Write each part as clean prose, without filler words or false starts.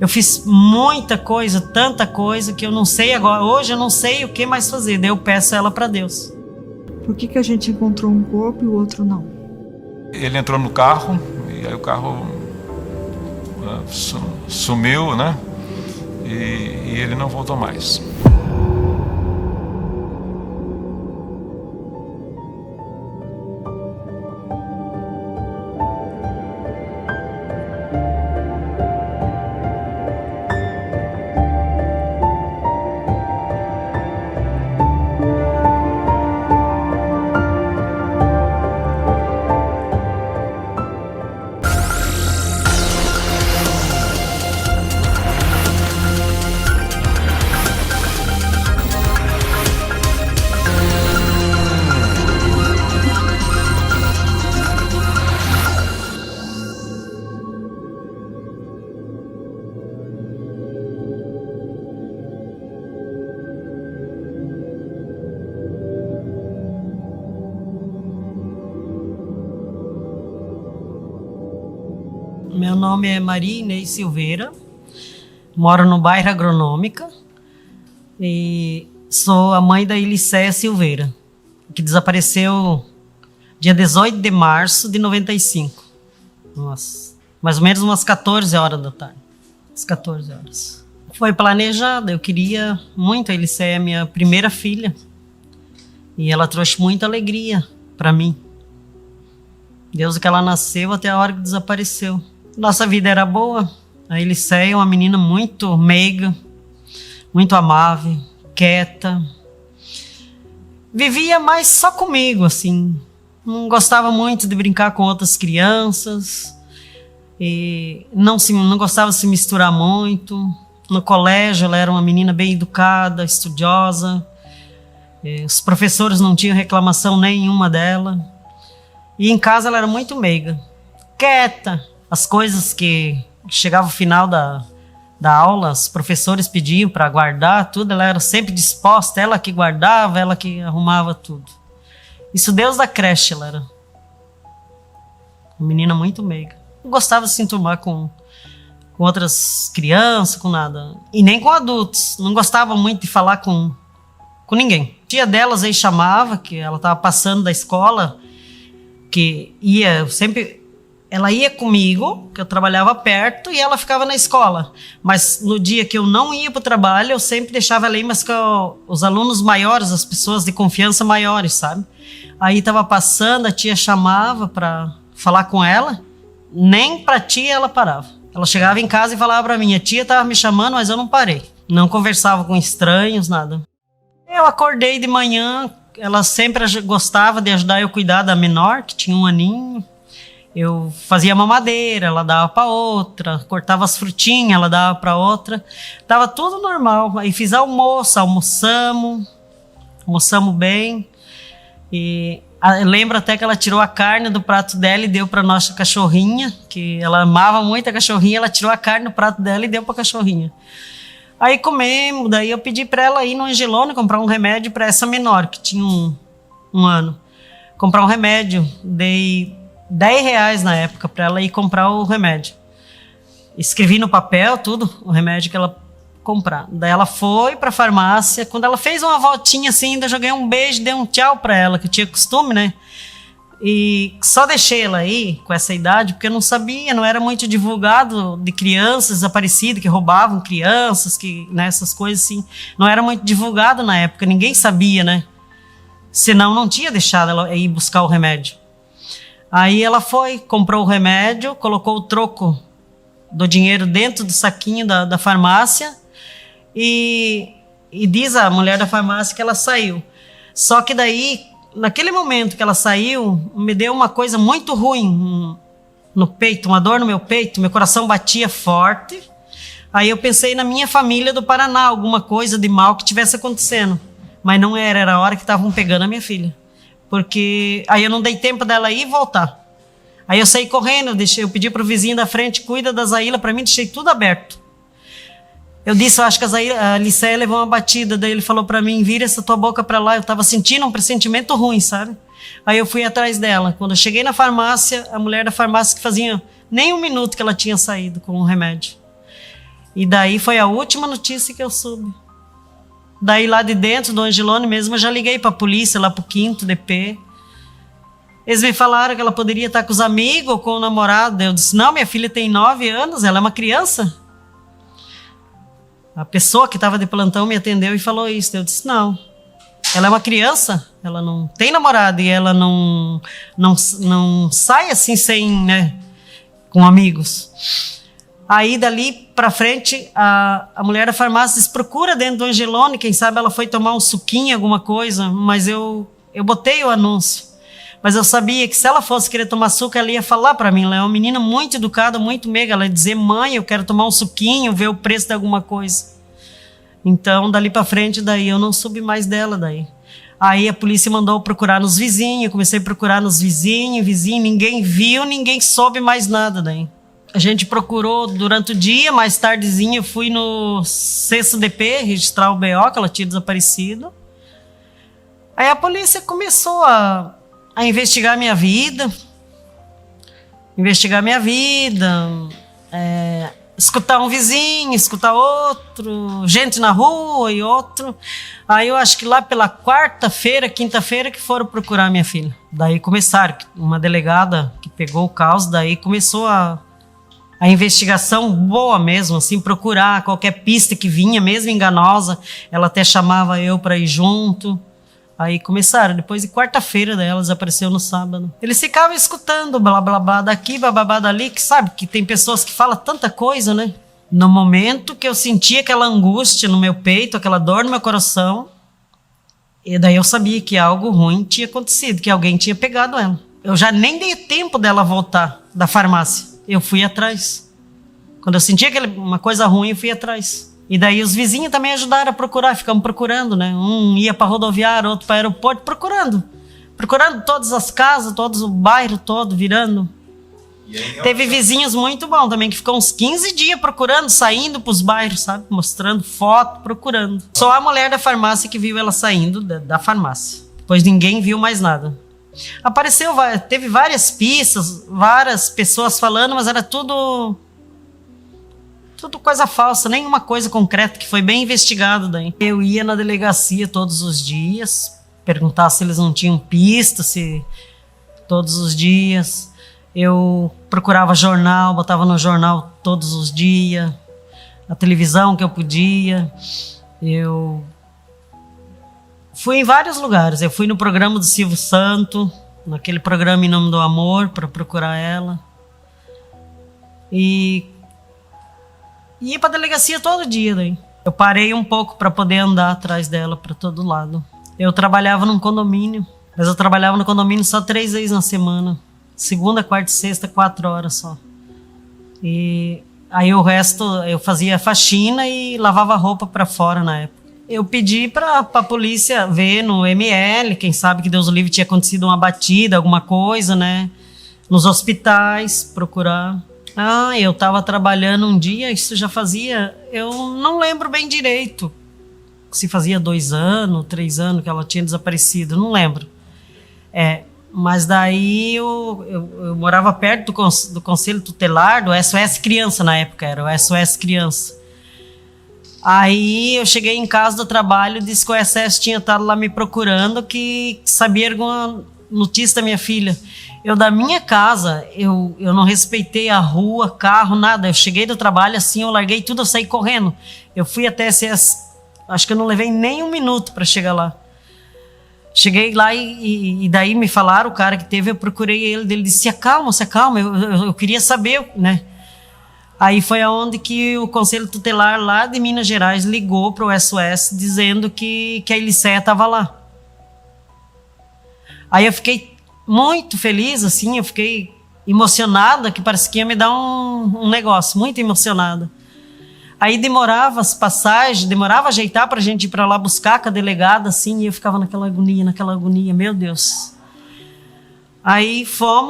Eu fiz muita coisa, tanta coisa, que eu não sei agora. Hoje eu não sei o que mais fazer. Daí eu peço ela para Deus. Por que a gente encontrou um corpo e o outro não? Ele entrou no carro e aí o carro sumiu, né? E ele não voltou mais. Meu nome é Maria Inês Silveira, moro no bairro Agronômica e sou a mãe da Elicéia Silveira, que desapareceu dia 18 de março de 95. Nossa, mais ou menos umas 14 horas da tarde. Umas 14 horas. Foi planejado, eu queria muito a Elicéia, minha primeira filha. E ela trouxe muita alegria para mim. Desde que ela nasceu até a hora que desapareceu. Nossa vida era boa. A Elicéia é uma menina muito meiga, muito amável, quieta. Vivia mais só comigo, assim. Não gostava muito de brincar com outras crianças. E não gostava de se misturar muito. No colégio ela era uma menina bem educada, estudiosa. Os professores não tinham reclamação nenhuma dela. E em casa ela era muito meiga, quieta. As coisas que chegava o final da aula, os professores pediam para guardar tudo, ela era sempre disposta, ela que guardava, ela que arrumava tudo. Isso desde a creche ela era uma menina muito meiga. Não gostava de se enturmar com outras crianças, com nada. E nem com adultos. Não gostava muito de falar com ninguém. A tia delas aí chamava, que ela estava passando da escola, que ia sempre... Ela ia comigo, que eu trabalhava perto, e ela ficava na escola. Mas no dia que eu não ia para o trabalho, eu sempre deixava ela ir, mas com os alunos maiores, as pessoas de confiança maiores, sabe? Aí estava passando, a tia chamava para falar com ela, nem para tia ela parava. Ela chegava em casa e falava para mim, a tia estava me chamando, mas eu não parei. Não conversava com estranhos, nada. Eu acordei de manhã, ela sempre gostava de ajudar eu a cuidar da menor, que tinha 1 aninho. Eu fazia mamadeira, ela dava para outra, cortava as frutinhas, ela dava para outra. Tava tudo normal. Aí fiz almoçamos bem. E eu lembro até que ela tirou a carne do prato dela e deu para nossa cachorrinha, que ela amava muito a cachorrinha, ela tirou a carne do prato dela e deu para a cachorrinha. Aí comemos, daí eu pedi para ela ir no Angelone comprar um remédio para essa menor, que tinha um ano. Comprar um remédio, dei R$10 na época para ela ir comprar o remédio. Escrevi no papel tudo, o remédio que ela comprar. Daí ela foi para a farmácia. Quando ela fez uma voltinha assim, ainda joguei um beijo, dei um tchau para ela, que eu tinha costume, né? E só deixei ela aí com essa idade, porque eu não sabia, não era muito divulgado de crianças desaparecidas, que roubavam crianças, que, né, essas coisas assim. Não era muito divulgado na época, ninguém sabia, né? Senão não tinha deixado ela ir buscar o remédio. Aí ela foi, comprou o remédio, colocou o troco do dinheiro dentro do saquinho da farmácia e diz a mulher da farmácia que ela saiu. Só que daí, naquele momento que ela saiu, me deu uma coisa muito ruim no peito, uma dor no meu peito, meu coração batia forte. Aí eu pensei na minha família do Paraná, alguma coisa de mal que tivesse acontecendo. Mas não era a hora que estavam pegando a minha filha. Porque aí eu não dei tempo dela ir e voltar. Aí eu saí correndo, eu pedi para o vizinho da frente, cuida da Zaila para mim, deixei tudo aberto. Eu disse, eu acho que a Elicéia levou uma batida, daí ele falou para mim, vira essa tua boca para lá. Eu estava sentindo um pressentimento ruim, sabe? Aí eu fui atrás dela. Quando eu cheguei na farmácia, a mulher da farmácia que fazia nem 1 minuto que ela tinha saído com o remédio. E daí foi a última notícia que eu soube. Daí lá de dentro do Angelone mesmo, eu já liguei para a polícia, lá pro 5º DP. Eles me falaram que ela poderia estar com os amigos ou com o namorado. Eu disse, não, minha filha tem 9 anos, ela é uma criança. A pessoa que estava de plantão me atendeu e falou isso. Eu disse, não, ela é uma criança, ela não tem namorado e ela não sai assim sem, né, com amigos. Aí, dali pra frente, a mulher da farmácia disse, procura dentro do Angelone, quem sabe ela foi tomar um suquinho, alguma coisa, mas eu botei o anúncio. Mas eu sabia que se ela fosse querer tomar suco, ela ia falar pra mim, ela é uma menina muito educada, muito meiga, ela ia dizer, mãe, eu quero tomar um suquinho, ver o preço de alguma coisa. Então, dali pra frente, daí eu não soube mais dela, daí. Aí a polícia mandou procurar nos vizinhos, eu comecei a procurar nos vizinhos, ninguém viu, ninguém soube mais nada daí. A gente procurou durante o dia, mais tardezinho eu fui no 6º DP registrar o BO, que ela tinha desaparecido. Aí a polícia começou a investigar minha vida, escutar um vizinho, escutar outro, gente na rua e outro. Aí eu acho que lá pela quarta-feira, quinta-feira que foram procurar minha filha. Daí começaram, uma delegada que pegou o caso, daí começou a investigação boa mesmo, assim, procurar qualquer pista que vinha, mesmo enganosa, ela até chamava eu para ir junto. Aí começaram, depois de quarta-feira, daí ela desapareceu no sábado. Eles ficavam escutando blá blá blá daqui, blá blá blá dali, que sabe que tem pessoas que falam tanta coisa, né? No momento que eu sentia aquela angústia no meu peito, aquela dor no meu coração, e daí eu sabia que algo ruim tinha acontecido, que alguém tinha pegado ela. Eu já nem dei tempo dela voltar da farmácia. Eu fui atrás. Quando eu sentia uma coisa ruim, eu fui atrás. E daí os vizinhos também ajudaram a procurar, ficamos procurando, né? Um ia para rodoviária, outro para aeroporto, procurando todas as casas, todo o bairro todo, virando. Teve vizinhos muito bons também, que ficou uns 15 dias procurando, saindo para os bairros, sabe? Mostrando foto, procurando. Só a mulher da farmácia que viu ela saindo da farmácia. Depois ninguém viu mais nada. Teve várias pistas, várias pessoas falando, mas era tudo coisa falsa, nenhuma coisa concreta, que foi bem investigado daí. Eu ia na delegacia todos os dias, perguntar se eles não tinham pista, todos os dias. Eu procurava jornal, botava no jornal todos os dias, na televisão que eu podia. Eu fui em vários lugares. Eu fui no programa do Silvio Santo, naquele programa Em Nome do Amor, para procurar ela. E ia para a delegacia todo dia daí. Eu parei um pouco para poder andar atrás dela para todo lado. Eu trabalhava num condomínio, mas eu trabalhava no condomínio só 3 vezes na semana. Segunda, quarta e sexta, 4 horas só. E aí o resto eu fazia faxina e lavava roupa para fora na época. Eu pedi para a polícia ver no ML, quem sabe que Deus o livre tinha acontecido uma batida, alguma coisa, né? Nos hospitais, procurar. Eu estava trabalhando um dia, isso já fazia, eu não lembro bem direito, se fazia 2 anos, 3 anos que ela tinha desaparecido, não lembro. Mas daí eu morava perto do Conselho Tutelar, do SOS Criança na época, era o SOS Criança. Aí eu cheguei em casa do trabalho, disse que o SS tinha estado lá me procurando, que sabia alguma notícia da minha filha. Da minha casa, eu não respeitei a rua, carro, nada. Eu cheguei do trabalho assim, eu larguei tudo, eu saí correndo. Eu fui até SS, acho que eu não levei nem 1 minuto para chegar lá. Cheguei lá e daí me falaram, o cara que teve, eu procurei ele disse, se acalma, eu queria saber, né? Aí foi aonde que o Conselho Tutelar lá de Minas Gerais ligou para o SOS dizendo que a Elisséia estava lá. Aí eu fiquei muito feliz, assim, eu fiquei emocionada, que parecia que ia me dar um negócio, muito emocionada. Aí demorava as passagens, demorava a ajeitar para a gente ir para lá buscar com a delegada, assim, e eu ficava naquela agonia, meu Deus. Aí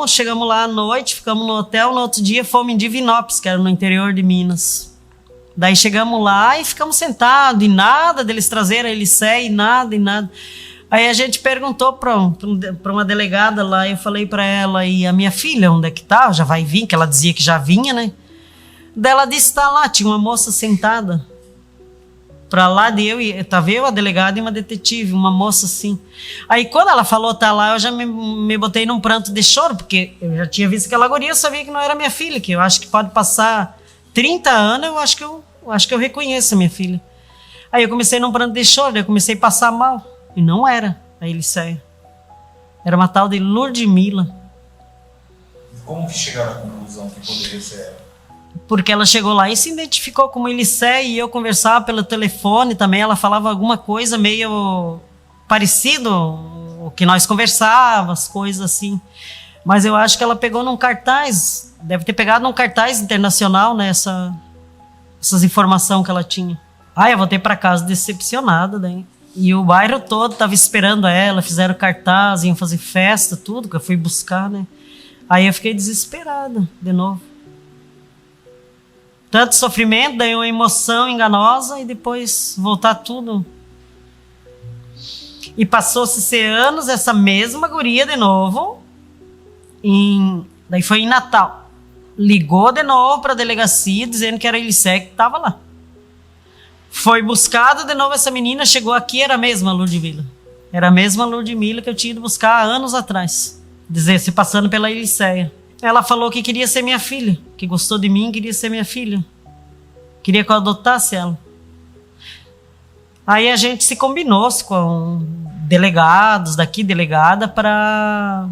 chegamos lá à noite, ficamos no hotel, no outro dia fomos em Divinópolis, que era no interior de Minas. Daí chegamos lá e ficamos sentados, e nada deles trazer a Elisséia, e nada. Aí a gente perguntou para uma delegada lá, eu falei para ela, e a minha filha, onde é que tá? Já vai vir, que ela dizia que já vinha, né? Daí ela disse, tá lá, tinha uma moça sentada. Pra lá de tava eu, a delegada e uma detetive, uma moça assim. Aí quando ela falou, tá lá, eu já me botei num pranto de choro, porque eu já tinha visto aquela guria, eu sabia que não era minha filha, que eu acho que pode passar 30 anos, eu acho que eu reconheço a minha filha. Aí eu comecei num pranto de choro, eu comecei a passar mal. E não era a Eliséia. Era uma tal de Ludmila. Como que chegaram à conclusão que poderia ser ela? Porque ela chegou lá e se identificou como Eliséia e eu conversava pelo telefone também, ela falava alguma coisa meio parecido o que nós conversávamos, coisas assim. Mas eu acho que ela pegou num cartaz, deve ter pegado num cartaz internacional, né, essas informações que ela tinha. Aí eu voltei para casa decepcionada, daí. E o bairro todo estava esperando ela, fizeram cartaz, iam fazer festa, tudo, que eu fui buscar, né. Aí eu fiquei desesperada de novo. Tanto sofrimento, daí uma emoção enganosa e depois voltar tudo. E passou-se ser anos essa mesma guria de novo. Daí foi em Natal. Ligou de novo para a delegacia dizendo que era Eliséia que estava lá. Foi buscada de novo essa menina, chegou aqui, era a mesma Ludmila. Era a mesma Ludmila que eu tinha ido buscar há anos atrás. Dizer, se passando pela Eliséia. Ela falou que queria ser minha filha, que gostou de mim, queria ser minha filha. Queria que eu adotasse ela. Aí a gente se combinou com delegados daqui, delegada, para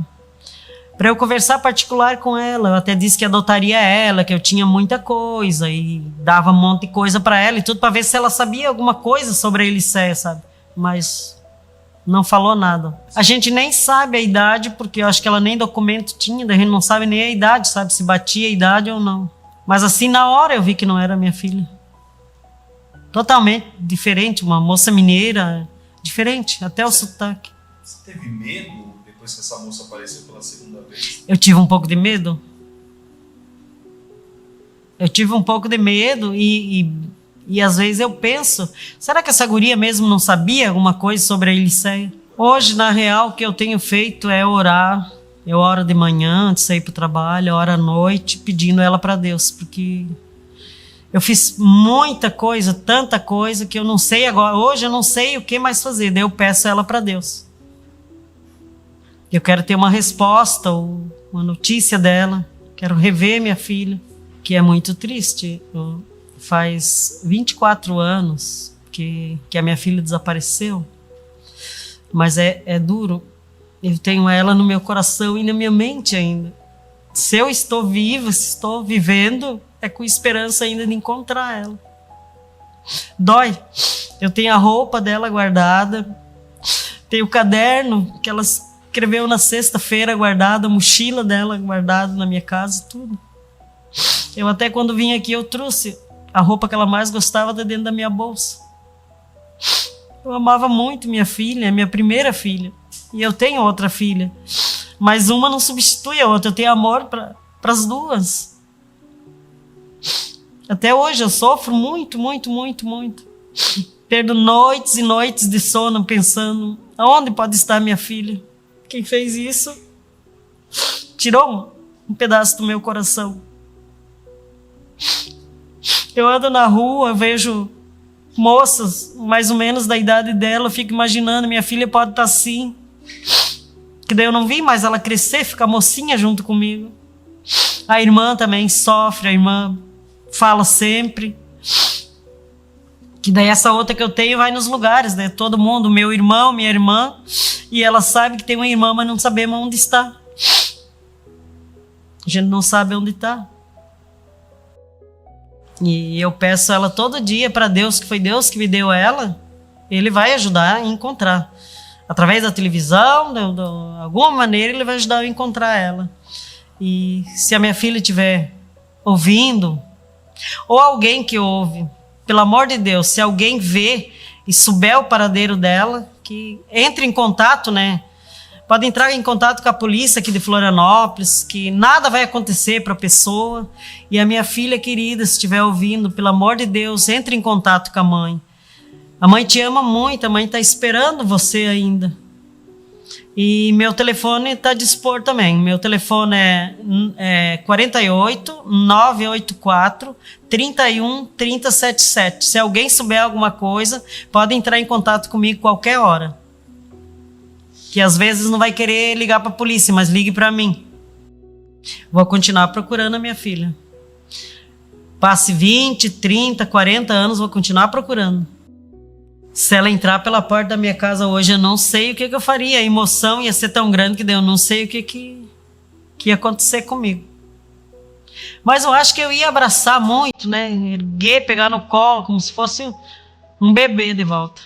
eu conversar particular com ela. Eu até disse que adotaria ela, que eu tinha muita coisa e dava um monte de coisa para ela e tudo, para ver se ela sabia alguma coisa sobre a Eliséia, sabe? Mas não falou nada. A gente nem sabe a idade, porque eu acho que ela nem documento tinha, a gente não sabe nem a idade, sabe? Se batia a idade ou não. Mas assim, na hora eu vi que não era minha filha. Totalmente diferente, uma moça mineira, diferente, até o sotaque. Você teve medo depois que essa moça apareceu pela segunda vez? Eu tive um pouco de medo. Eu tive um pouco de medo e às vezes eu penso, será que essa guria mesmo não sabia alguma coisa sobre a Eliséia? Hoje, na real, o que eu tenho feito é orar. Eu oro de manhã, antes de sair para o trabalho, eu oro à noite, pedindo ela para Deus, porque eu fiz muita coisa, tanta coisa, que eu não sei agora. Hoje eu não sei o que mais fazer, daí eu peço ela para Deus. Eu quero ter uma resposta, ou uma notícia dela, quero rever minha filha, que é muito triste. Faz 24 anos que a minha filha desapareceu, mas é duro. Eu tenho ela no meu coração e na minha mente ainda. Se eu estou viva, se estou vivendo, é com esperança ainda de encontrar ela. Dói. Eu tenho a roupa dela guardada, tenho o caderno que ela escreveu na sexta-feira guardado, a mochila dela guardada na minha casa, tudo. Eu até quando vim aqui eu trouxe a roupa que ela mais gostava de dentro da minha bolsa. Eu amava muito minha filha, minha primeira filha. E eu tenho outra filha. Mas uma não substitui a outra. Eu tenho amor para as duas. Até hoje eu sofro muito, muito, muito, muito. Perdo noites e noites de sono pensando, aonde pode estar minha filha? Quem fez isso tirou um pedaço do meu coração. Eu ando na rua, vejo moças mais ou menos da idade dela, eu fico imaginando, minha filha pode estar assim. Que daí eu não vi mais ela crescer, ficar mocinha junto comigo. A irmã também sofre, a irmã fala sempre. Que daí essa outra que eu tenho vai nos lugares, né? Todo mundo, meu irmão, minha irmã, e ela sabe que tem uma irmã, mas não sabemos onde está. A gente não sabe onde está. E eu peço ela todo dia para Deus, que foi Deus que me deu ela, Ele vai ajudar a encontrar. Através da televisão, de alguma maneira, Ele vai ajudar a encontrar ela. E se a minha filha estiver ouvindo, ou alguém que ouve, pelo amor de Deus, se alguém vê e souber o paradeiro dela, que entre em contato, né? Pode entrar em contato com a polícia aqui de Florianópolis, que nada vai acontecer para a pessoa. E a minha filha querida, se estiver ouvindo, pelo amor de Deus, entre em contato com a mãe. A mãe te ama muito, a mãe está esperando você ainda. E meu telefone está a dispor também. Meu telefone é 48 984 31 3077. Se alguém souber alguma coisa, pode entrar em contato comigo qualquer hora. Que às vezes não vai querer ligar para a polícia, mas ligue para mim. Vou continuar procurando a minha filha. Passe 20, 30, 40 anos, vou continuar procurando. Se ela entrar pela porta da minha casa hoje, eu não sei o que eu faria. A emoção ia ser tão grande que eu não sei o que ia acontecer comigo. Mas eu acho que eu ia abraçar muito, né? Erguer, pegar no colo, como se fosse um bebê de volta.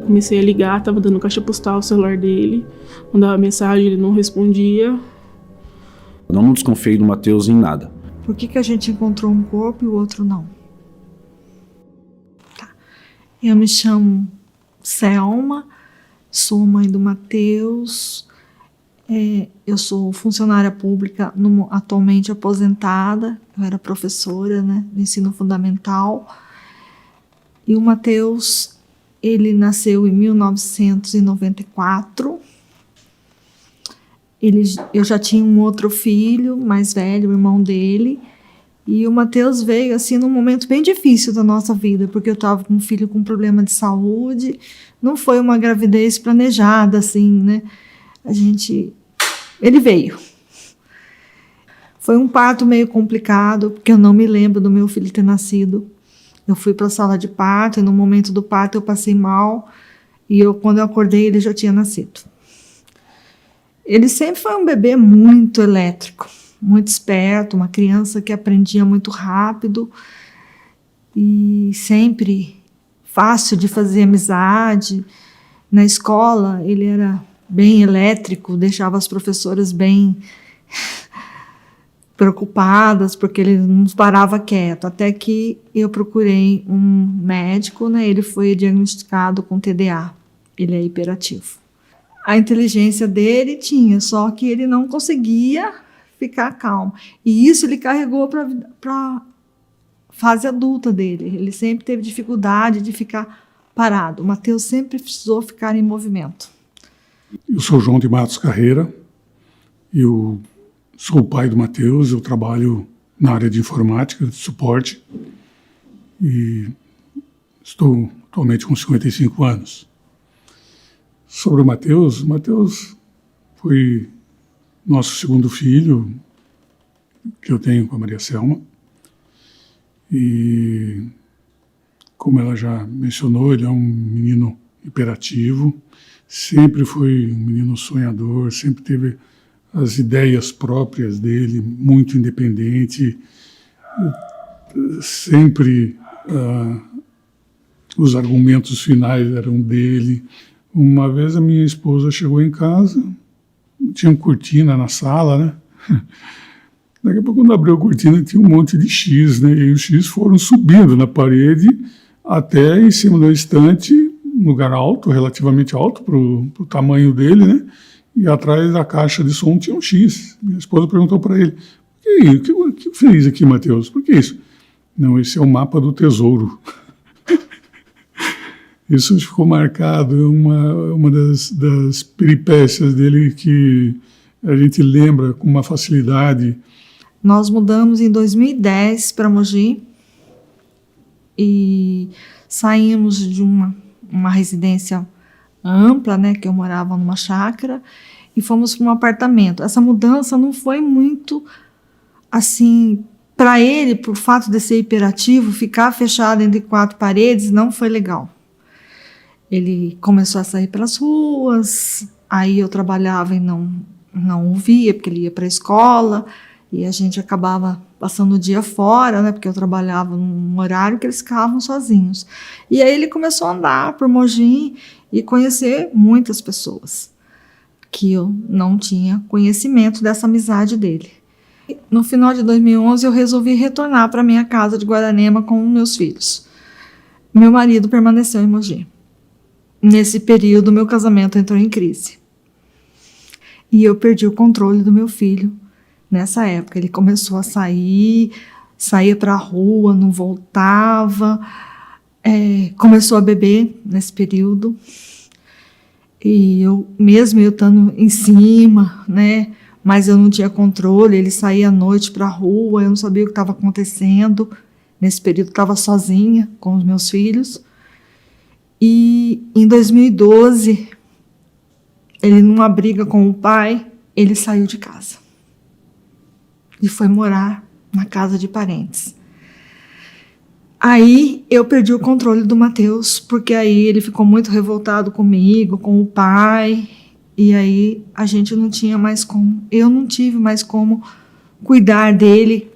Comecei a ligar, tava dando caixa postal o celular dele, mandava mensagem, ele não respondia. Eu não desconfiei do Matheus em nada. Por que a gente encontrou um corpo e o outro não? Tá. Eu me chamo Selma, sou mãe do Matheus, eu sou funcionária pública, atualmente aposentada, eu era professora, né, do ensino fundamental. E o Matheus, ele nasceu em 1994. Eu já tinha um outro filho, mais velho, o irmão dele. E o Matheus veio assim num momento bem difícil da nossa vida, porque eu estava com um filho com problema de saúde. Não foi uma gravidez planejada, assim, né? Ele veio. Foi um parto meio complicado, porque eu não me lembro do meu filho ter nascido. Eu fui para a sala de parto e no momento do parto eu passei mal e quando eu acordei ele já tinha nascido. Ele sempre foi um bebê muito elétrico, muito esperto, uma criança que aprendia muito rápido e sempre fácil de fazer amizade. Na escola ele era bem elétrico, deixava as professoras bem preocupadas, porque ele não parava quieto, até que eu procurei um médico, né? Ele foi diagnosticado com TDA, ele é hiperativo. A inteligência dele tinha, só que ele não conseguia ficar calmo, e isso ele carregou para a fase adulta dele, ele sempre teve dificuldade de ficar parado, o Matheus sempre precisou ficar em movimento. Eu sou João de Matos Carreira, eu sou o pai do Matheus, eu trabalho na área de informática, de suporte, e estou atualmente com 55 anos. Sobre o Matheus foi nosso segundo filho, que eu tenho com a Maria Selma, e como ela já mencionou, ele é um menino hiperativo, sempre foi um menino sonhador, sempre teve as ideias próprias dele, muito independente, sempre os argumentos finais eram dele. Uma vez a minha esposa chegou em casa, tinha uma cortina na sala, né? Daqui a pouco, quando abriu a cortina, tinha um monte de X, né? E os X foram subindo na parede até em cima do estante, um lugar alto, relativamente alto para o tamanho dele, né? E atrás da caixa de som tinha um X. Minha esposa perguntou para ele, o que fez aqui, Matheus? Por que isso? Não, esse é o mapa do tesouro. Isso ficou marcado, é uma das peripécias dele que a gente lembra com uma facilidade. Nós mudamos em 2010 para Mogi e saímos de uma residência ampla, né, que eu morava numa chácara, e fomos para um apartamento. Essa mudança não foi muito, assim, para ele, por fato de ser hiperativo, ficar fechado entre 4 paredes não foi legal. Ele começou a sair para as ruas, aí eu trabalhava e não o via, porque ele ia para a escola, e a gente acabava passando o dia fora, né, porque eu trabalhava num horário que eles ficavam sozinhos. E aí ele começou a andar por Mogi e conhecer muitas pessoas, que eu não tinha conhecimento dessa amizade dele. No final de 2011, eu resolvi retornar para minha casa de Guararema com meus filhos. Meu marido permaneceu em Mogi. Nesse período, meu casamento entrou em crise. E eu perdi o controle do meu filho. Nessa época, ele começou a saía para a rua, não voltava, começou a beber nesse período. E eu, mesmo eu estando em cima, né, mas eu não tinha controle, ele saía à noite para a rua, eu não sabia o que estava acontecendo. Nesse período, eu estava sozinha com os meus filhos. E em 2012, ele, numa briga com o pai, ele saiu de casa e foi morar na casa de parentes. Aí eu perdi o controle do Matheus, porque aí ele ficou muito revoltado comigo, com o pai, e aí a gente não tinha mais como, eu não tive mais como cuidar dele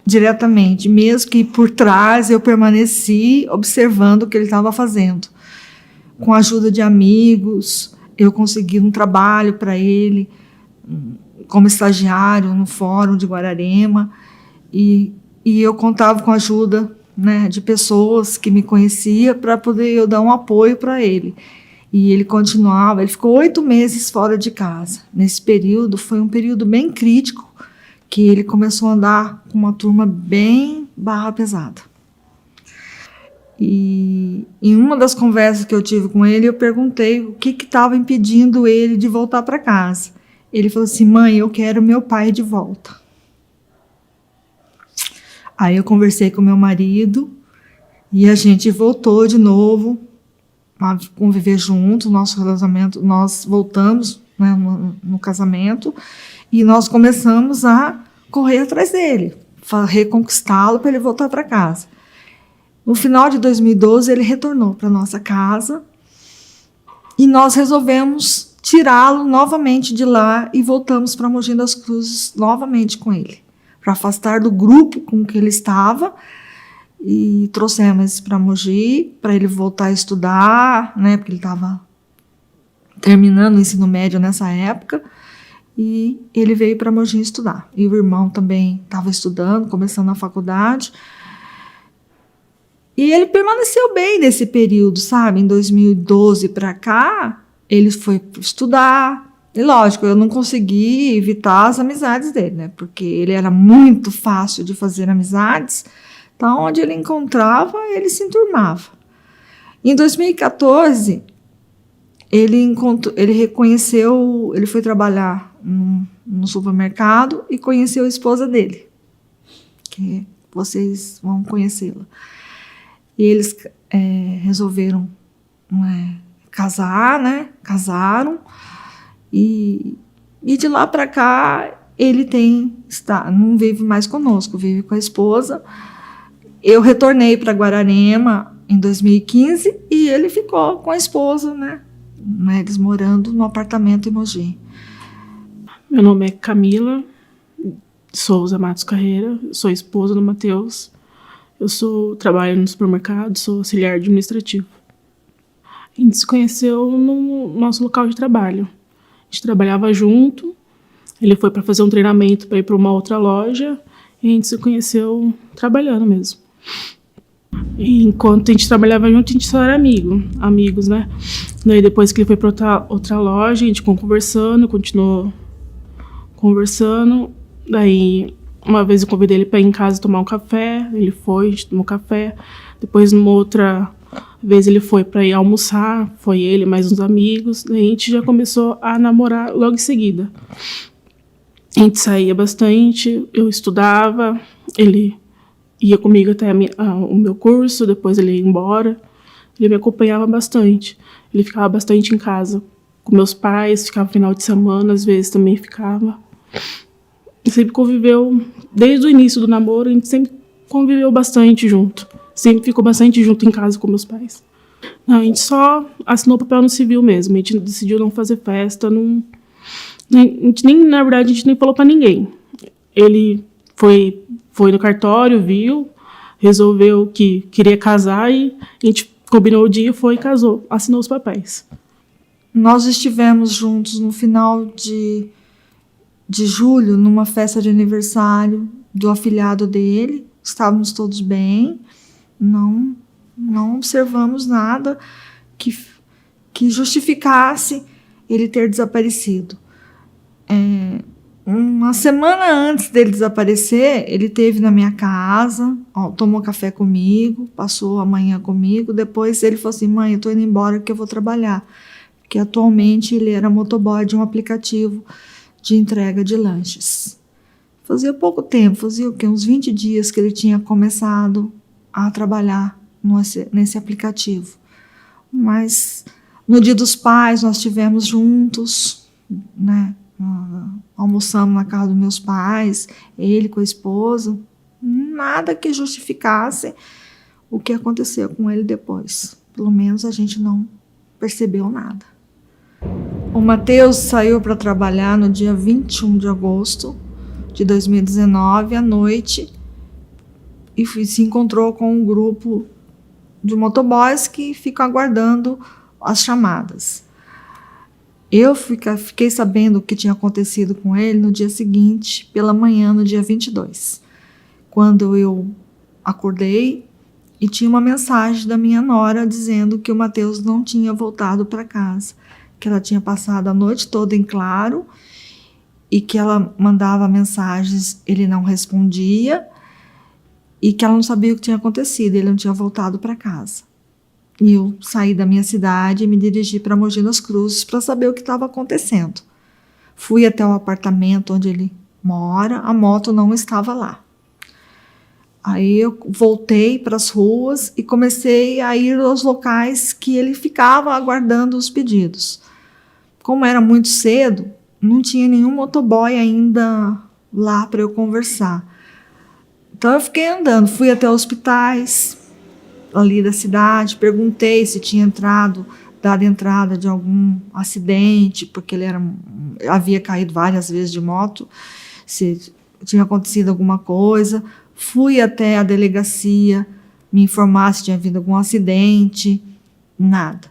diretamente, mesmo que por trás eu permaneci observando o que ele estava fazendo. Com a ajuda de amigos, eu consegui um trabalho para ele, como estagiário no Fórum de Guararema, e eu contava com a ajuda, né, de pessoas que me conheciam para poder eu dar um apoio para ele. E ele continuava, ele ficou 8 meses fora de casa. Nesse período, foi um período bem crítico, que ele começou a andar com uma turma bem barra pesada. E em uma das conversas que eu tive com ele, eu perguntei o que estava impedindo ele de voltar para casa. Ele falou assim: mãe, eu quero meu pai de volta. Aí eu conversei com meu marido e a gente voltou de novo a conviver juntos, nosso relacionamento, nós voltamos, né, no casamento, e nós começamos a correr atrás dele, reconquistá-lo para ele voltar para casa. No final de 2012, ele retornou para nossa casa e nós resolvemos tirá-lo novamente de lá e voltamos para Mogi das Cruzes novamente com ele, para afastar do grupo com que ele estava, e trouxemos para Mogi para ele voltar a estudar, né, porque ele estava terminando o ensino médio nessa época, e ele veio para Mogi estudar. E o irmão também estava estudando, começando a faculdade. E ele permaneceu bem nesse período, sabe? Em 2012 para cá, ele foi estudar. E lógico, eu não consegui evitar as amizades dele, né? Porque ele era muito fácil de fazer amizades. Então, onde ele encontrava, ele se enturmava. Em 2014, ele reconheceu, ele foi trabalhar no supermercado e conheceu a esposa dele, que vocês vão conhecê-la. E eles resolveram casar, né? Casaram. E de lá para cá, ele não vive mais conosco, vive com a esposa. Eu retornei para Guararema em 2015 e ele ficou com a esposa, né? Eles morando no apartamento em Mogi. Meu nome é Camila Souza Matos Carreira, sou esposa do Matheus. Eu trabalho no supermercado, sou auxiliar administrativo. A gente se conheceu no nosso local de trabalho. A gente trabalhava junto, ele foi para fazer um treinamento para ir para uma outra loja, e a gente se conheceu trabalhando mesmo. E enquanto a gente trabalhava junto, a gente só era amigos, né? Daí depois que ele foi para outra loja, a gente continuou conversando. Daí uma vez eu convidei ele para ir em casa tomar um café, ele foi, a gente tomou café. Depois numa outra vez ele foi para ir almoçar, foi ele mais uns amigos. Daí a gente já começou a namorar logo em seguida. A gente saía bastante, eu estudava, ele ia comigo até o meu curso, depois ele ia embora. Ele me acompanhava bastante. Ele ficava bastante em casa com meus pais, ficava final de semana, às vezes também ficava. Sempre conviveu, desde o início do namoro, a gente sempre conviveu bastante junto. Sempre ficou bastante junto em casa com meus pais. Não, a gente só assinou papel no civil mesmo. A gente decidiu não fazer festa. Não, na verdade, a gente nem falou pra ninguém. Ele foi no cartório, viu, resolveu que queria casar e a gente combinou o dia, foi e casou, assinou os papéis. Nós estivemos juntos no final de julho, numa festa de aniversário do afilhado dele. Estávamos todos bem, não observamos nada que justificasse ele ter desaparecido. Uma semana antes dele desaparecer, ele esteve na minha casa, tomou café comigo, passou a manhã comigo. Depois ele falou assim: mãe, eu estou indo embora porque eu vou trabalhar. Porque atualmente ele era motoboy de um aplicativo de entrega de lanches. Fazia pouco tempo, fazia o quê? Uns 20 dias que ele tinha começado a trabalhar nesse aplicativo. Mas no Dia dos Pais nós estivemos juntos, né? Almoçamos na casa dos meus pais, ele com a esposa. Nada que justificasse o que aconteceu com ele depois. Pelo menos a gente não percebeu nada. O Matheus saiu para trabalhar no dia 21 de agosto de 2019, à noite, e se encontrou com um grupo de motoboys que ficam aguardando as chamadas. Eu fiquei sabendo o que tinha acontecido com ele no dia seguinte, pela manhã, no dia 22, quando eu acordei e tinha uma mensagem da minha nora dizendo que o Matheus não tinha voltado para casa, que ela tinha passado a noite toda em claro e que ela mandava mensagens, ele não respondia e que ela não sabia o que tinha acontecido, ele não tinha voltado para casa. E eu saí da minha cidade e me dirigi para Mogi das Cruzes para saber o que estava acontecendo. Fui até o apartamento onde ele mora, a moto não estava lá. Aí eu voltei para as ruas e comecei a ir aos locais que ele ficava aguardando os pedidos. Como era muito cedo, não tinha nenhum motoboy ainda lá para eu conversar. Então eu fiquei andando, fui até hospitais ali da cidade, perguntei se tinha dado entrada de algum acidente, porque ele havia caído várias vezes de moto, se tinha acontecido alguma coisa. Fui até a delegacia me informar se tinha havido algum acidente, nada.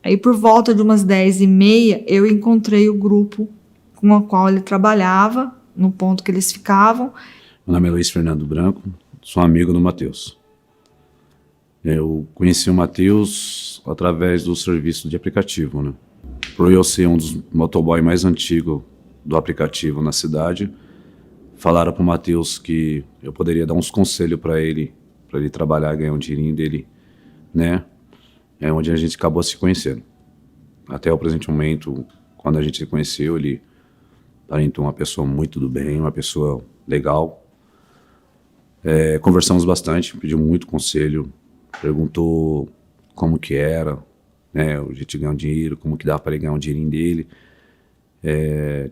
Aí por volta de umas 10h30 eu encontrei o grupo com o qual ele trabalhava, no ponto que eles ficavam. Meu nome é Luiz Fernando Branco, sou amigo do Matheus. Eu conheci o Matheus através do serviço de aplicativo, né? Por eu ser um dos motoboys mais antigos do aplicativo na cidade, falaram para o Matheus que eu poderia dar uns conselhos para ele trabalhar, ganhar um dinheirinho dele, né? É onde a gente acabou se conhecendo. Até o presente momento, quando a gente se conheceu, ele aparentou uma pessoa muito do bem, uma pessoa legal. Conversamos bastante, pediu muito conselho, perguntou como que era, né, o jeito de ganhar um dinheiro, como que dava para ele ganhar um dinheirinho dele.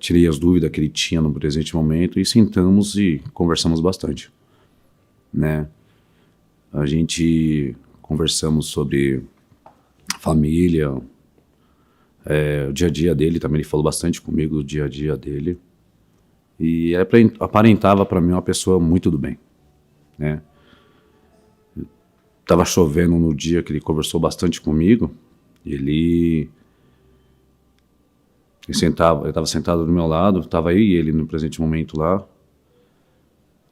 Tirei as dúvidas que ele tinha no presente momento e sentamos e conversamos bastante, né? A gente conversamos sobre família, o dia a dia dele também. Ele falou bastante comigo do dia a dia dele e aparentava para mim uma pessoa muito do bem, né? Tava chovendo no dia que ele conversou bastante comigo. Ele estava sentado do meu lado, estava eu e ele no presente momento lá.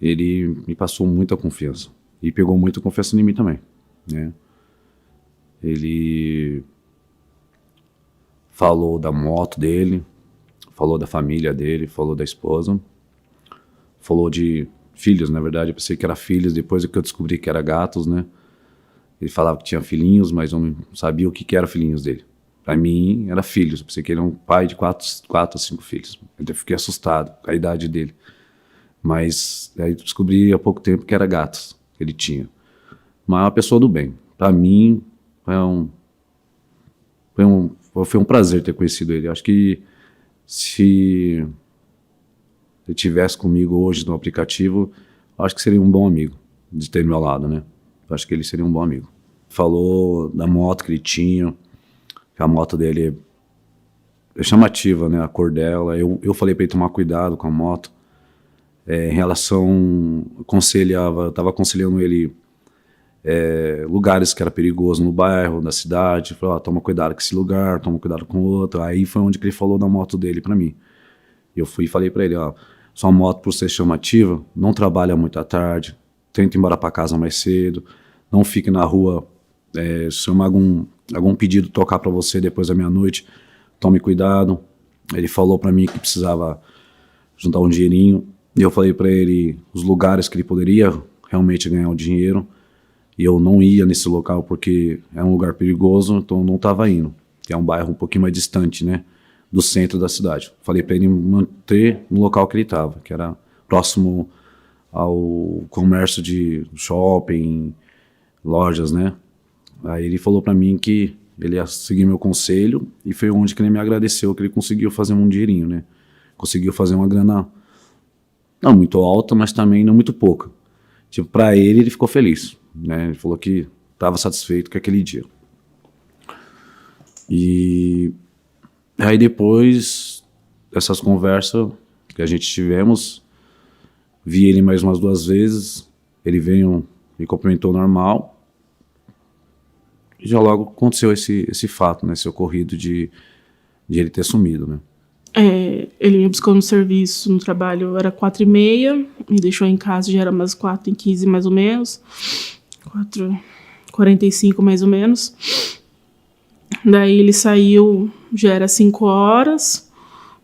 Ele me passou muita confiança e pegou muita confiança em mim também, né? Ele falou da moto dele, falou da família dele, falou da esposa, falou de filhos. Na verdade eu pensei que era filhos, depois que eu descobri que era gatos, né? Ele falava que tinha filhinhos, mas eu não sabia o que eram filhinhos dele. Para mim, era filhos. Eu pensei que ele era um pai de 4 a 5 filhos. Eu fiquei assustado com a idade dele. Mas aí descobri há pouco tempo que era gatos que ele tinha. Mas é uma pessoa do bem. Para mim, é Foi um prazer ter conhecido ele. Acho que se ele estivesse comigo hoje no aplicativo, acho que seria um bom amigo de ter do meu lado, né? Acho que ele seria um bom amigo. Falou da moto que ele tinha, que a moto dele é chamativa, né? A cor dela. Eu falei para ele tomar cuidado com a moto. Em relação, estava aconselhando ele lugares que era perigoso no bairro, na cidade. Falei, toma cuidado com esse lugar, toma cuidado com o outro. Aí foi onde que ele falou da moto dele para mim. Eu fui e falei para ele, sua moto, por ser chamativa, não trabalha muito à tarde, tenta ir embora para casa mais cedo, não fique na rua, se algum pedido tocar para você depois da meia-noite, tome cuidado. Ele falou para mim que precisava juntar um dinheirinho, e eu falei para ele os lugares que ele poderia realmente ganhar o dinheiro, e eu não ia nesse local porque é um lugar perigoso, então eu não estava indo, que é um bairro um pouquinho mais distante, né, do centro da cidade. Falei para ele manter no local que ele estava, que era próximo ao comércio de shopping, lojas, né. Aí ele falou para mim que ele ia seguir meu conselho, e foi onde que ele me agradeceu, que ele conseguiu fazer um dinheirinho, né. Conseguiu fazer uma grana não muito alta, mas também não muito pouca. Tipo, para ele ficou feliz, né. Ele falou que estava satisfeito com aquele dia. E aí depois dessas conversas que a gente tivemos, vi ele mais umas 2 vezes, ele veio, me cumprimentou normal, e já logo aconteceu esse fato, né, esse ocorrido de ele ter sumido, né. Ele me buscou no serviço, no trabalho, era 4h30, me deixou em casa, já era umas 4h15 mais ou menos, 4h45 mais ou menos. Daí ele saiu, já era 5 horas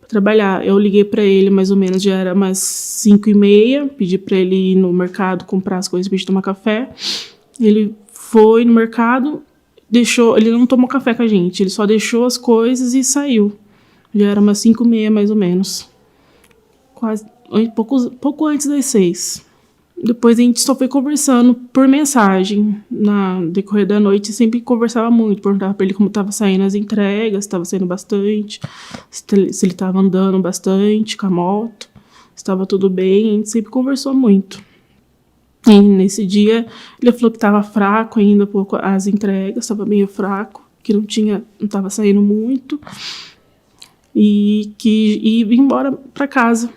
para trabalhar. Eu liguei para ele mais ou menos, já era umas 5h30, pedi para ele ir no mercado comprar as coisas para gente tomar café. Ele foi no mercado, ele não tomou café com a gente, ele só deixou as coisas e saiu. Já era umas 5h30 mais ou menos, pouco antes das 6. Depois a gente só foi conversando por mensagem. Na decorrer da noite sempre conversava muito, perguntava para ele como estava saindo as entregas, se estava saindo bastante, se ele estava andando bastante com a moto, se estava tudo bem. A gente sempre conversou muito. E nesse dia ele falou que estava fraco ainda, pouco as entregas, estava meio fraco, que não estava saindo muito, e que ia embora para casa.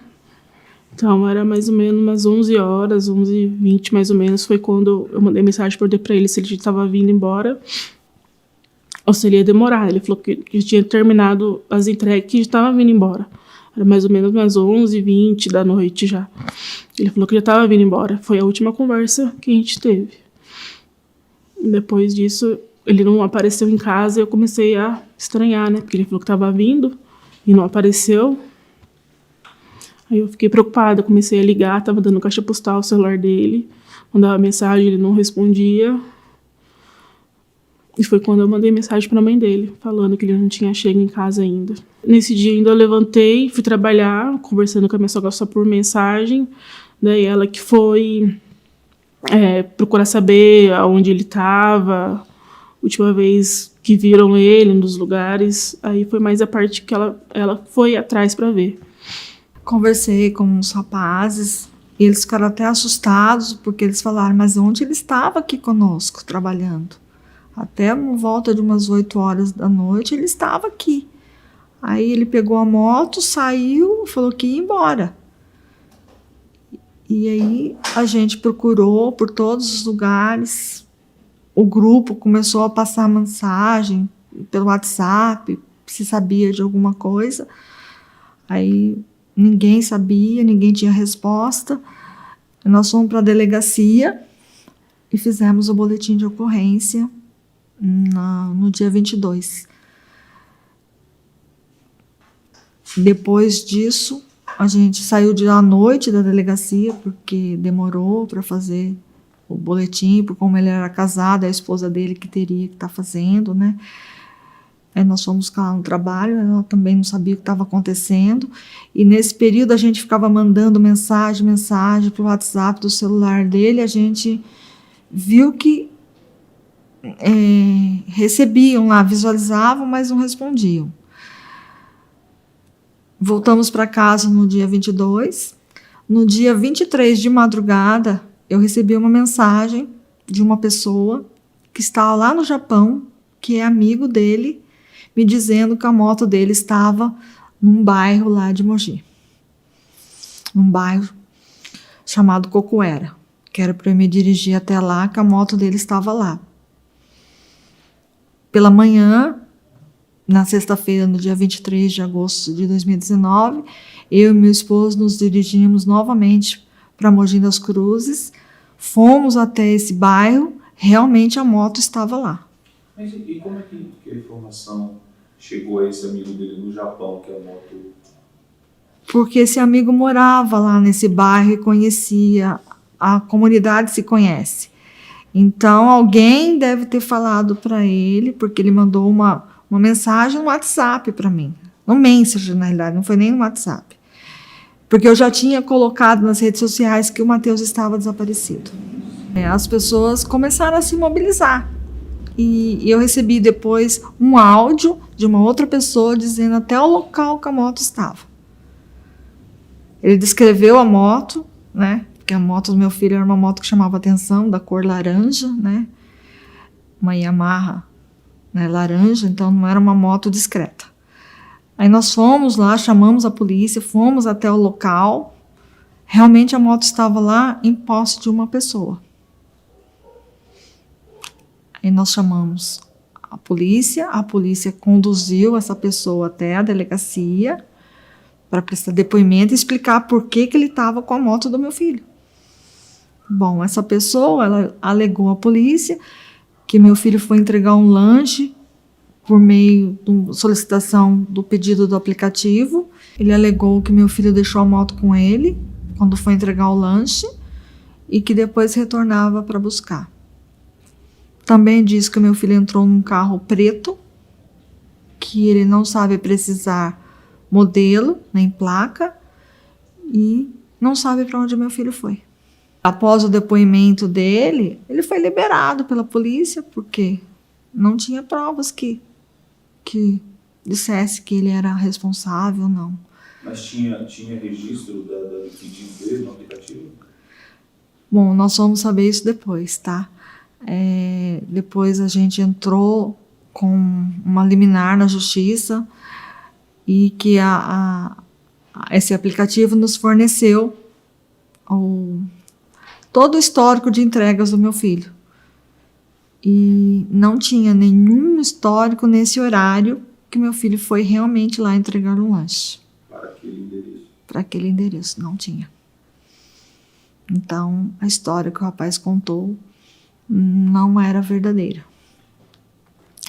Então era mais ou menos umas 11 horas, 11h20 mais ou menos, foi quando eu mandei mensagem para ele se ele estava vindo embora ou se ele ia demorar. Ele falou que tinha terminado as entregas, que estava vindo embora. Era mais ou menos umas 11h20 da noite já. Ele falou que já estava vindo embora. Foi a última conversa que a gente teve. Depois disso, ele não apareceu em casa e eu comecei a estranhar, né? Porque ele falou que estava vindo e não apareceu. Aí eu fiquei preocupada, comecei a ligar, estava dando caixa postal o celular dele, mandava mensagem, ele não respondia. E foi quando eu mandei mensagem para a mãe dele, falando que ele não tinha chego em casa ainda. Nesse dia ainda eu levantei, fui trabalhar, conversando com a minha sogra só por mensagem. Daí ela que foi procurar saber aonde ele estava, última vez que viram ele, um dos lugares. Aí foi mais a parte que ela foi atrás para ver. Conversei com os rapazes e eles ficaram até assustados, porque eles falaram, mas onde ele estava aqui conosco, trabalhando? Até por volta de umas 8 horas da noite ele estava aqui. Aí ele pegou a moto, saiu, falou que ia embora. E aí a gente procurou por todos os lugares, o grupo começou a passar mensagem pelo WhatsApp, se sabia de alguma coisa. Aí ninguém sabia, ninguém tinha resposta. Nós fomos para a delegacia e fizemos o boletim de ocorrência no dia 22. Depois disso, a gente saiu à noite da delegacia, porque demorou para fazer o boletim, porque como ele era casado, é a esposa dele que teria que estar fazendo, né? Aí nós fomos lá no trabalho, ela também não sabia o que estava acontecendo, e nesse período a gente ficava mandando mensagem para o WhatsApp do celular dele. A gente viu que recebiam lá, visualizavam, mas não respondiam. Voltamos para casa no dia 22. No dia 23 de madrugada, eu recebi uma mensagem de uma pessoa que está lá no Japão, que é amigo dele, me dizendo que a moto dele estava num bairro lá de Mogi. Num bairro chamado Cocoera, que era para eu me dirigir até lá, que a moto dele estava lá. Pela manhã, na sexta-feira, no dia 23 de agosto de 2019, eu e meu esposo nos dirigimos novamente para Mogi das Cruzes, fomos até esse bairro, realmente a moto estava lá. Mas e como é que a informação chegou a esse amigo dele no Japão, que a moto... Porque esse amigo morava lá nesse bairro e conhecia, a comunidade se conhece. Então, alguém deve ter falado para ele, porque ele mandou uma mensagem no WhatsApp para mim. No Messenger, na realidade, não foi nem no WhatsApp. Porque eu já tinha colocado nas redes sociais que o Matheus estava desaparecido. As pessoas começaram a se mobilizar. E eu recebi depois um áudio de uma outra pessoa dizendo até o local que a moto estava. Ele descreveu a moto, né? Porque a moto do meu filho era uma moto que chamava atenção, da cor laranja, né? Uma Yamaha, né, laranja, então não era uma moto discreta. Aí nós fomos lá, chamamos a polícia, fomos até o local. Realmente a moto estava lá em posse de uma pessoa. Aí nós chamamos a polícia conduziu essa pessoa até a delegacia para prestar depoimento e explicar por que ele estava com a moto do meu filho. Bom, essa pessoa, ela alegou à polícia que meu filho foi entregar um lanche por meio de solicitação do pedido do aplicativo. Ele alegou que meu filho deixou a moto com ele quando foi entregar o lanche e que depois retornava para buscar. Também disse que meu filho entrou num carro preto, que ele não sabe precisar modelo, nem placa, e não sabe para onde meu filho foi. Após o depoimento dele, ele foi liberado pela polícia, porque não tinha provas que dissesse que ele era responsável, não. Mas tinha registro do pedido dele no aplicativo? Bom, nós vamos saber isso depois, tá? Depois a gente entrou com uma liminar na justiça e que esse aplicativo nos forneceu todo o histórico de entregas do meu filho. E não tinha nenhum histórico nesse horário que meu filho foi realmente lá entregar um lanche. Para aquele endereço? Para aquele endereço, não tinha. Então, a história que o rapaz contou não era verdadeira.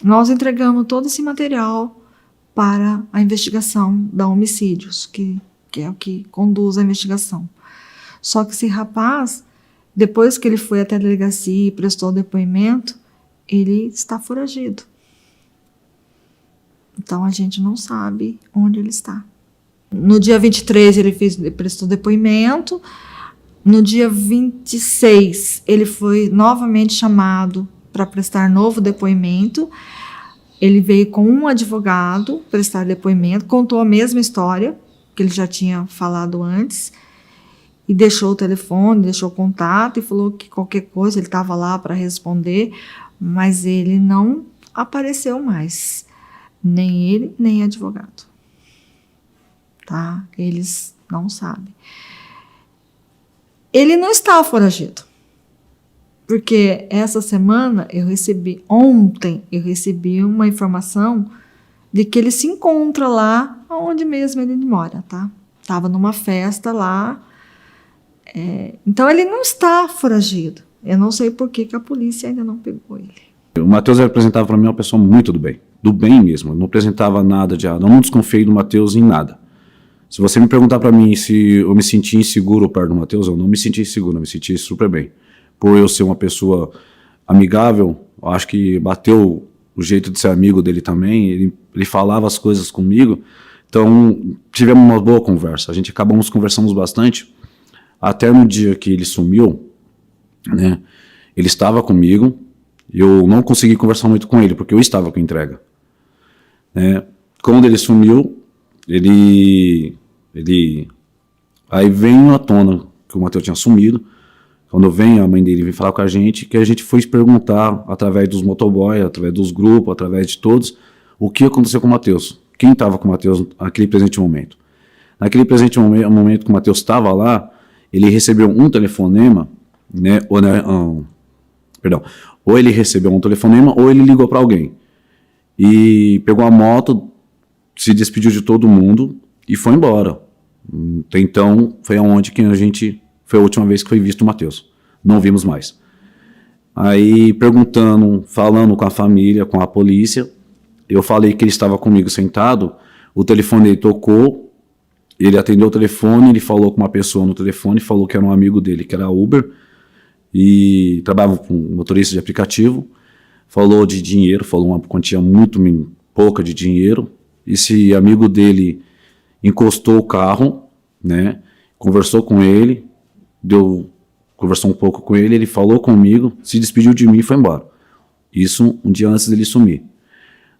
Nós entregamos todo esse material para a investigação da homicídios, que é o que conduz a investigação. Só que esse rapaz, depois que ele foi até a delegacia e prestou prestou ele está foragido. Então a gente não sabe onde ele está. No dia 23 ele prestou depoimento. No dia 26 ele foi novamente chamado para prestar novo depoimento. Ele veio com um advogado prestar depoimento, contou a mesma história que ele já tinha falado antes e deixou o telefone, deixou o contato e falou que qualquer coisa ele estava lá para responder, mas ele não apareceu mais, nem ele, nem advogado. Tá? Eles não sabem. Ele não está foragido. Porque essa semana ontem eu recebi uma informação de que ele se encontra lá onde mesmo ele mora, tá? Estava numa festa lá. Então ele não está foragido. Eu não sei por que a polícia ainda não pegou ele. O Matheus representava para mim uma pessoa muito do bem mesmo. Eu não apresentava nada de errado. Eu não desconfiei do Matheus em nada. Se você me perguntar para mim se eu me senti inseguro perto do Matheus, eu não me senti inseguro, eu me senti super bem. Por eu ser uma pessoa amigável, eu acho que bateu o jeito de ser amigo dele também, ele falava as coisas comigo, então tivemos uma boa conversa, conversamos bastante, até no dia que ele sumiu, né, ele estava comigo, Eu não consegui conversar muito com ele, porque eu estava com entrega. Né? Quando ele sumiu, aí vem à tona que o Matheus tinha sumido. Quando vem, a mãe dele vem falar com a gente, que a gente foi perguntar através dos motoboys, através dos grupos, através de todos, o que aconteceu com o Matheus. Quem estava com o Matheus naquele presente momento. Naquele presente momento que o Matheus estava lá, ele recebeu um telefonema, né, ou ele recebeu um telefonema ou ele ligou para alguém. E pegou a moto, se despediu de todo mundo e foi embora. Então, foi aonde que foi a última vez que foi visto o Matheus. Não vimos mais. Aí, falando com a família, com a polícia, eu falei que ele estava comigo sentado, o telefone dele tocou, ele atendeu o telefone, ele falou com uma pessoa no telefone, falou que era um amigo dele, que era Uber, e trabalhava com motorista de aplicativo, falou de dinheiro, falou uma quantia muito pouca de dinheiro. Esse amigo dele encostou o carro, né, conversou com ele, conversou um pouco com ele, ele falou comigo, se despediu de mim e foi embora. Isso um dia antes dele sumir.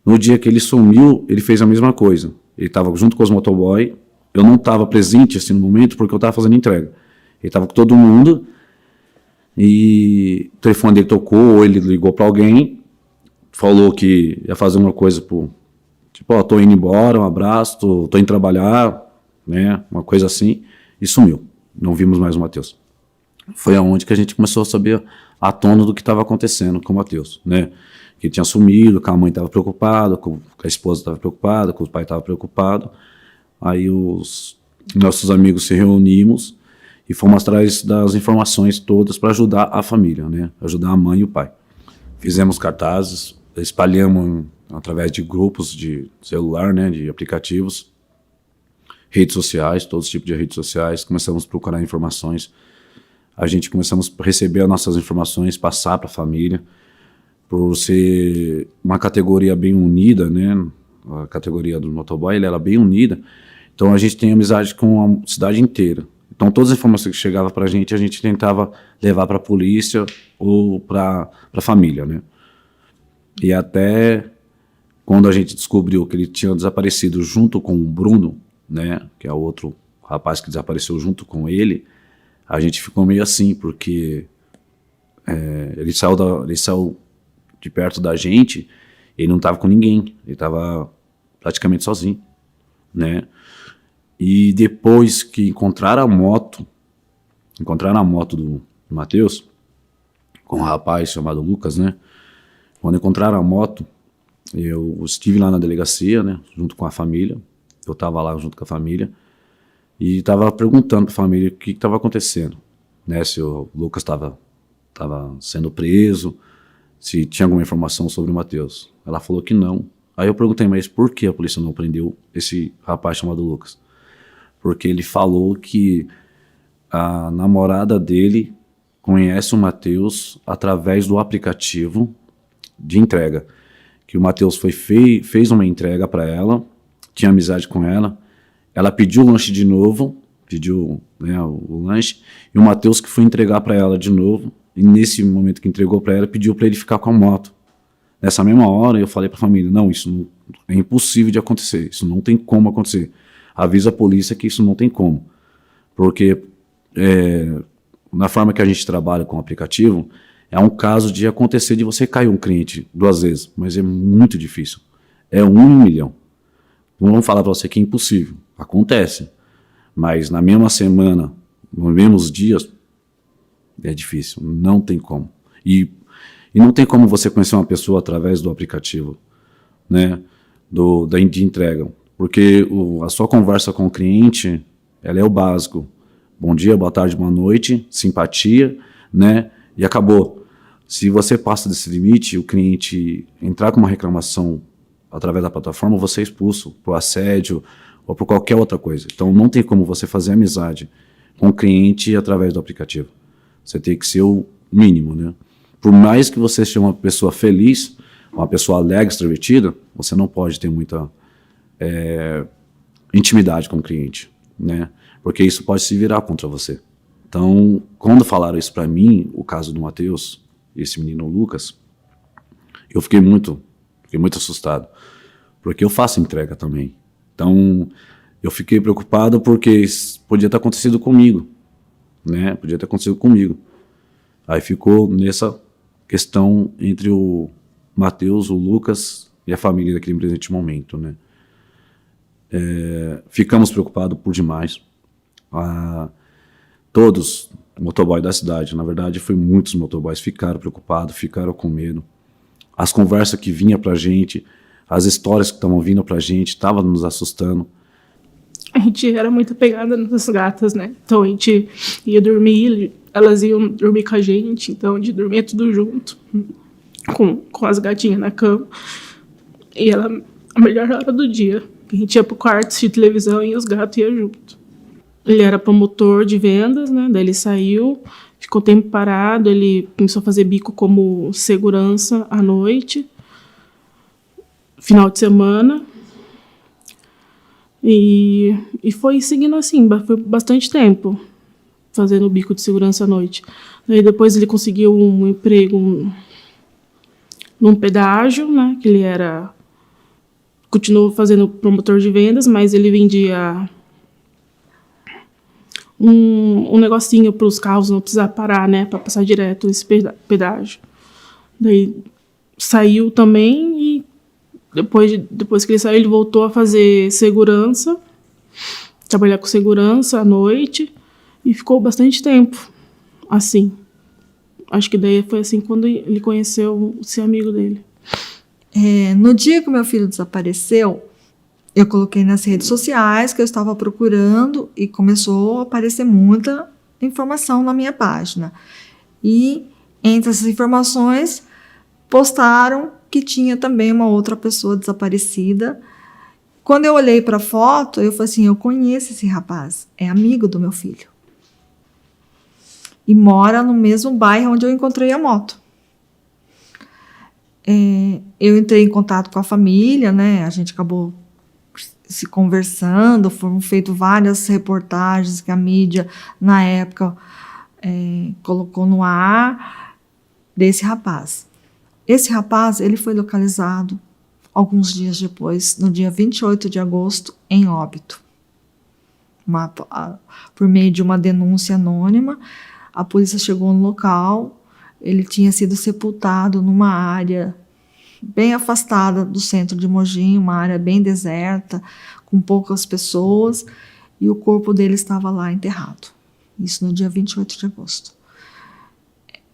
No dia que ele sumiu, ele fez a mesma coisa. Ele estava junto com os motoboy. Eu não estava presente assim, no momento porque eu estava fazendo entrega. Ele estava com todo mundo e o telefone dele tocou ou ele ligou para alguém, falou que ia fazer uma coisa tipo, tô indo embora, um abraço, tô indo trabalhar, né, uma coisa assim, e sumiu. Não vimos mais o Matheus. Foi aonde que a gente começou a saber a tona do que estava acontecendo com o Matheus, né? Que ele tinha sumido, que a mãe estava preocupada, que a esposa estava preocupada, que o pai estava preocupado. Aí os nossos amigos se reunimos e fomos atrás das informações todas para ajudar a família, né? Ajudar a mãe e o pai. Fizemos cartazes, espalhamos através de grupos de celular, né? De aplicativos, redes sociais, todos os tipos de redes sociais. Começamos a procurar informações. Começamos a receber as nossas informações, passar para a família, por ser uma categoria bem unida, né? A categoria do motoboy, ele era bem unida. Então a gente tem amizade com a cidade inteira. Então todas as informações que chegavam para a gente tentava levar para a polícia ou para a família, né? E até quando a gente descobriu que ele tinha desaparecido junto com o Bruno, né? Que é o outro rapaz que desapareceu junto com ele, a gente ficou meio assim, porque ele saiu de perto da gente, ele não estava com ninguém, ele estava praticamente sozinho, né? E depois que encontraram a moto do Matheus, com um rapaz chamado Lucas, né? Quando encontraram a moto, eu estive lá na delegacia, né? Junto com a família, eu estava lá junto com a família, e estava perguntando para a família o que estava acontecendo, né? Se o Lucas estava sendo preso, se tinha alguma informação sobre o Matheus. Ela falou que não. Aí eu perguntei, mas por que a polícia não prendeu esse rapaz chamado Lucas? Porque ele falou que a namorada dele conhece o Matheus através do aplicativo de entrega. Que o Matheus fez uma entrega para ela, tinha amizade com ela, ela pediu o lanche de novo, pediu, né, o lanche, e o Matheus que foi entregar para ela de novo, e nesse momento que entregou para ela, pediu para ele ficar com a moto. Nessa mesma hora, eu falei para a família, não, isso é impossível de acontecer, isso não tem como acontecer. Avisa a polícia que isso não tem como. Porque na forma que a gente trabalha com o aplicativo, é um caso de acontecer de você cair um cliente 2 vezes, mas é muito difícil. É 1 em 1 milhão. Não vamos falar para você que é impossível. Acontece. Mas na mesma semana, nos mesmos dias, é difícil. Não tem como. E não tem como você conhecer uma pessoa através do aplicativo, né? De entrega. Porque a sua conversa com o cliente, ela é o básico. Bom dia, boa tarde, boa noite, simpatia, né? E acabou. Se você passa desse limite, o cliente entrar com uma reclamação através da plataforma, você é expulso por assédio ou por qualquer outra coisa. Então não tem como você fazer amizade com o cliente através do aplicativo. Você tem que ser o mínimo, né? Por mais que você seja uma pessoa feliz, uma pessoa alegre, extrovertida, você não pode ter muita intimidade com o cliente, né? Porque isso pode se virar contra você. Então, quando falaram isso para mim, o caso do Matheus, esse menino Lucas, Eu fiquei muito assustado, porque eu faço entrega também. Então, eu fiquei preocupado porque podia ter acontecido comigo, né? Podia ter acontecido comigo. Aí ficou nessa questão entre o Matheus, o Lucas e a família daquele presente momento, né? Ficamos preocupados por demais. Todos, motoboy da cidade, na verdade, foi muitos motoboys, ficaram preocupados, ficaram com medo. As conversas que vinha pra gente, as histórias que estavam vindo pra gente, estavam nos assustando. A gente era muito apegada nas gatas, né? Então a gente ia dormir, elas iam dormir com a gente, então a gente dormia tudo junto, com as gatinhas na cama. E era a melhor hora do dia. A gente ia pro quarto assistir televisão e os gatos iam junto. Ele era promotor de vendas, né? Daí ele saiu, ficou tempo parado, ele começou a fazer bico como segurança à noite, final de semana. E foi seguindo assim, foi bastante tempo fazendo bico de segurança à noite. Daí depois ele conseguiu um emprego num pedágio, né? Que ele continuou fazendo promotor de vendas, mas ele vendia um negocinho para os carros não precisar parar, né? Para passar direto esse pedágio. Daí saiu também e depois que ele saiu, ele voltou a fazer segurança, trabalhar com segurança à noite e ficou bastante tempo assim. Acho que daí foi assim quando ele conheceu esse amigo dele. No dia que o meu filho desapareceu, eu coloquei nas redes sociais que eu estava procurando e começou a aparecer muita informação na minha página. E entre essas informações, postaram que tinha também uma outra pessoa desaparecida. Quando eu olhei para a foto, eu falei assim, eu conheço esse rapaz, é amigo do meu filho. E mora no mesmo bairro onde eu encontrei a moto. Eu entrei em contato com a família, né? A gente acabou se conversando, foram feitas várias reportagens que a mídia, na época, colocou no ar desse rapaz. Esse rapaz, ele foi localizado alguns dias depois, no dia 28 de agosto, em Óbito. Por meio de uma denúncia anônima, a polícia chegou no local, ele tinha sido sepultado numa área bem afastada do centro de Mogi, uma área bem deserta, com poucas pessoas, e o corpo dele estava lá enterrado. Isso no dia 28 de agosto.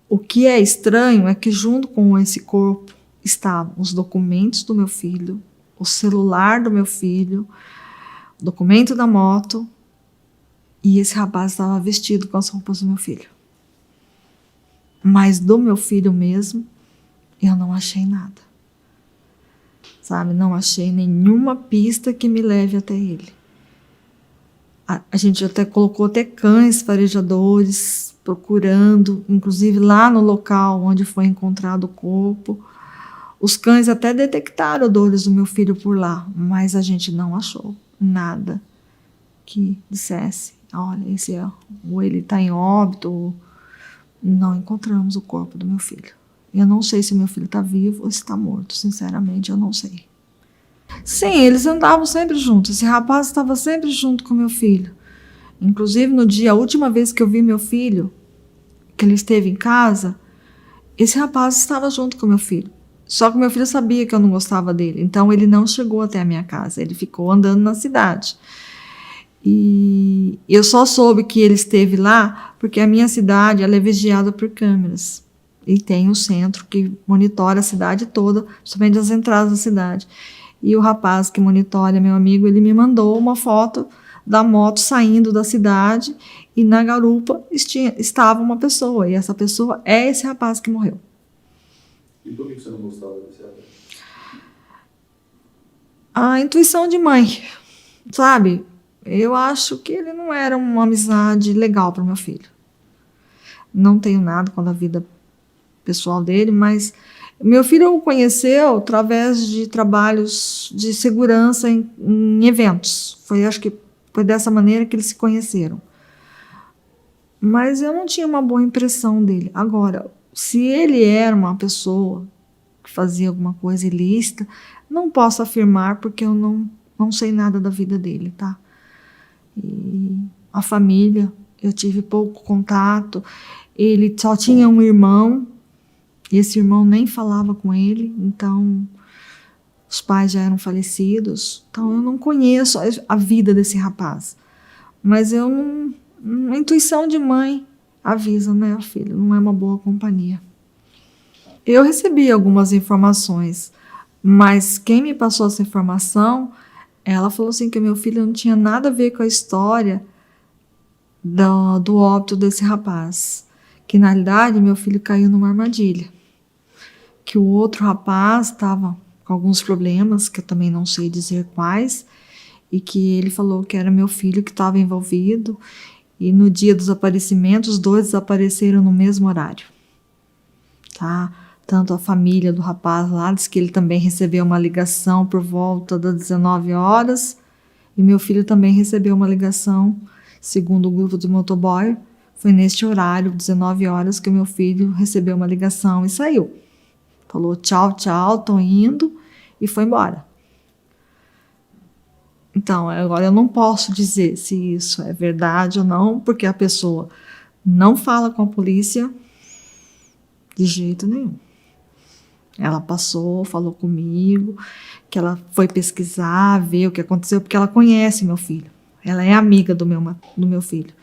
O que é estranho é que junto com esse corpo estavam os documentos do meu filho, o celular do meu filho, o documento da moto, e esse rapaz estava vestido com as roupas do meu filho. Mas do meu filho mesmo, eu não achei nada. Sabe, não achei nenhuma pista que me leve até ele. A gente até colocou cães farejadores procurando, inclusive lá no local onde foi encontrado o corpo. Os cães até detectaram odores do meu filho por lá, mas a gente não achou nada que dissesse, olha, ou ele está em óbito, ou não encontramos o corpo do meu filho. Eu não sei se meu filho está vivo ou se está morto, sinceramente, eu não sei. Sim, eles andavam sempre juntos, esse rapaz estava sempre junto com meu filho. Inclusive, a última vez que eu vi meu filho, que ele esteve em casa, esse rapaz estava junto com meu filho. Só que meu filho sabia que eu não gostava dele, então ele não chegou até a minha casa, ele ficou andando na cidade. E eu só soube que ele esteve lá porque a minha cidade ela é vigiada por câmeras. E tem um centro que monitora a cidade toda, somente as entradas da cidade. E o rapaz que monitora, meu amigo, ele me mandou uma foto da moto saindo da cidade e na garupa estava uma pessoa. E essa pessoa é esse rapaz que morreu. E por que você não gostava desse rapaz? A intuição de mãe, sabe? Eu acho que ele não era uma amizade legal para o meu filho. Não tenho nada com a vida pessoal dele, mas meu filho o conheceu através de trabalhos de segurança em eventos. Acho que foi dessa maneira que eles se conheceram. Mas eu não tinha uma boa impressão dele. Agora, se ele era uma pessoa que fazia alguma coisa ilícita. Não posso afirmar porque eu não sei nada da vida dele, tá? E a família, eu tive pouco contato. Ele só tinha um irmão, e esse irmão nem falava com ele, então os pais já eram falecidos. Então eu não conheço a vida desse rapaz. Mas a intuição de mãe avisa, né, filho, não é uma boa companhia. Eu recebi algumas informações, mas quem me passou essa informação, ela falou assim que meu filho não tinha nada a ver com a história do óbito desse rapaz. Que na realidade meu filho caiu numa armadilha. Que o outro rapaz estava com alguns problemas, que eu também não sei dizer quais, e que ele falou que era meu filho que estava envolvido, e no dia dos desaparecimentos, os dois desapareceram no mesmo horário. Tá? Tanto a família do rapaz lá diz que ele também recebeu uma ligação por volta das 19 horas, e meu filho também recebeu uma ligação, segundo o grupo do motoboy, foi neste horário, 19 horas, que o meu filho recebeu uma ligação e saiu. Falou tchau, tchau, tô indo, e foi embora. Então, agora eu não posso dizer se isso é verdade ou não, porque a pessoa não fala com a polícia de jeito nenhum. Ela passou, falou comigo, que ela foi pesquisar, ver o que aconteceu, porque ela conhece meu filho. Ela é amiga do meu filho.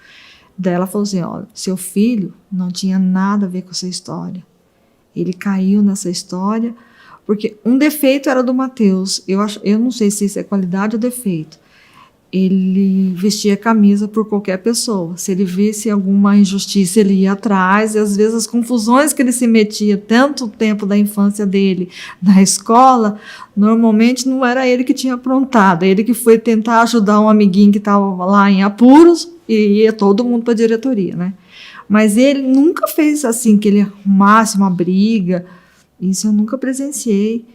Daí ela falou assim, olha, seu filho não tinha nada a ver com essa história. Ele caiu nessa história, porque um defeito era do Matheus. Eu não sei se isso é qualidade ou defeito. Ele vestia camisa por qualquer pessoa. Se ele visse alguma injustiça, ele ia atrás. E às vezes as confusões que ele se metia, tanto tempo da infância dele na escola, normalmente não era ele que tinha aprontado. Ele que foi tentar ajudar um amiguinho que estava lá em apuros, e ia todo mundo para a diretoria, né? Mas ele nunca fez assim, que ele arrumasse uma briga. Isso eu nunca presenciei.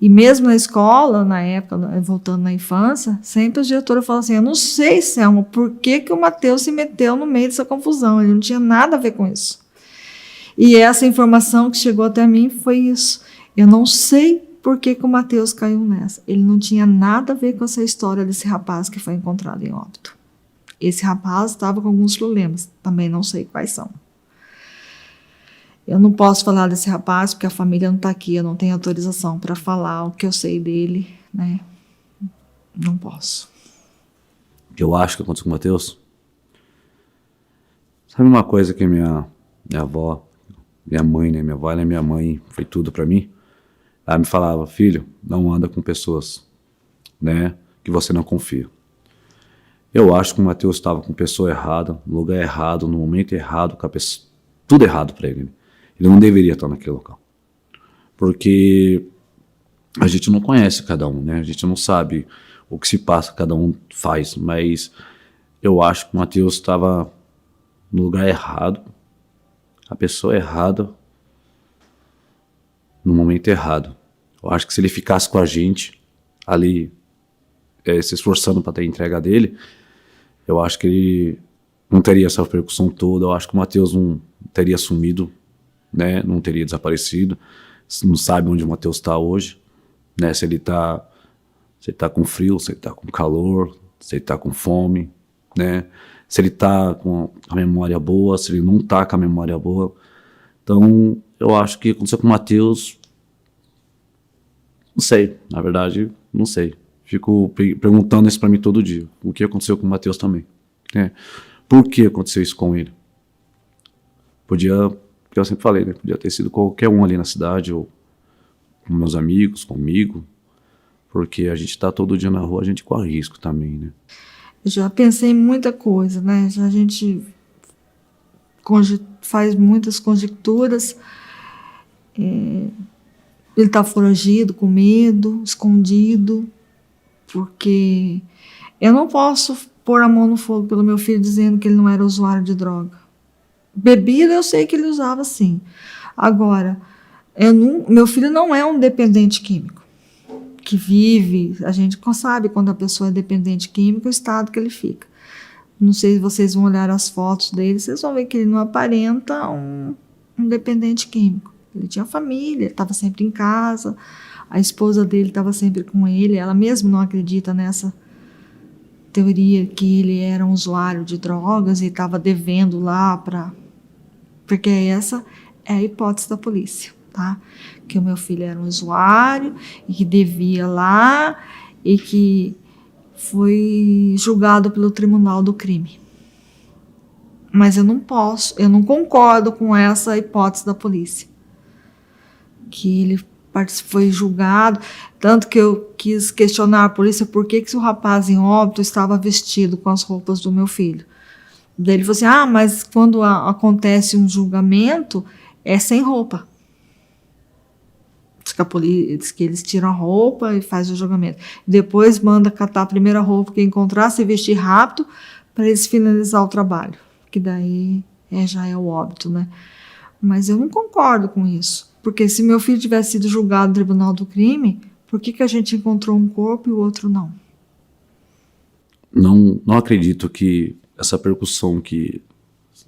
E mesmo na escola, na época, voltando na infância, sempre a diretora fala assim, eu não sei, Selma, por que o Matheus se meteu no meio dessa confusão? Ele não tinha nada a ver com isso. E essa informação que chegou até mim foi isso. Eu não sei por que o Matheus caiu nessa. Ele não tinha nada a ver com essa história desse rapaz que foi encontrado em óbito. Esse rapaz estava com alguns problemas, também não sei quais são. Eu não posso falar desse rapaz porque a família não está aqui, eu não tenho autorização para falar o que eu sei dele, né? Não posso. O que eu acho que aconteceu com o Matheus? Sabe uma coisa que minha avó, minha mãe, né? Minha avó, ela é minha mãe, foi tudo para mim. Ela me falava, filho, não anda com pessoas, né? Que você não confia. Eu acho que o Matheus estava com pessoa errada, no lugar errado, no momento errado, com a pessoa, tudo errado para ele. Ele não deveria estar naquele local. Porque a gente não conhece cada um, né? A gente não sabe o que se passa, cada um faz. Mas eu acho que o Matheus estava no lugar errado, a pessoa errada, no momento errado. Eu acho que se ele ficasse com a gente ali, se esforçando para ter a entrega dele, eu acho que ele não teria essa repercussão toda. Eu acho que o Matheus não teria sumido, né? Não teria desaparecido. Não sabe onde o Matheus está hoje, né? Se ele tá com frio, se ele tá com calor, se ele tá com fome, né? Se ele tá com a memória boa, se ele não tá com a memória boa. Então, eu acho que aconteceu com o Matheus, não sei, na verdade, não sei. Fico perguntando isso para mim todo dia. O que aconteceu com o Matheus também, né? Por que aconteceu isso com ele? Podia, que eu sempre falei, né? Podia ter sido qualquer um ali na cidade, ou com meus amigos, comigo, porque a gente tá todo dia na rua, a gente corre risco também, né? Já pensei em muita coisa, né? A gente faz muitas conjecturas. Ele tá foragido, com medo, escondido, porque eu não posso pôr a mão no fogo pelo meu filho dizendo que ele não era usuário de droga. Bebida eu sei que ele usava sim. Agora, meu filho não é um dependente químico que vive, a gente sabe quando a pessoa é dependente químico, o estado que ele fica. Não sei se vocês vão olhar as fotos dele, vocês vão ver que ele não aparenta um dependente químico. Ele tinha família, estava sempre em casa, a esposa dele estava sempre com ele, ela mesmo não acredita nessa teoria que ele era um usuário de drogas e estava devendo lá porque essa é a hipótese da polícia, tá? Que o meu filho era um usuário e que devia lá e que foi julgado pelo tribunal do crime. Mas eu não concordo com essa hipótese da polícia. Que ele foi julgado, tanto que eu quis questionar a polícia por que o rapaz em óbito estava vestido com as roupas do meu filho. Daí ele falou assim, mas quando acontece um julgamento, é sem roupa. Diz que eles tiram a roupa e fazem o julgamento. Depois manda catar a primeira roupa que encontrar, se vestir rápido, para eles finalizar o trabalho. Que daí já é o óbito, né? Mas eu não concordo com isso. Porque se meu filho tivesse sido julgado no tribunal do crime, por que a gente encontrou um corpo e o outro não? Não acredito que essa percussão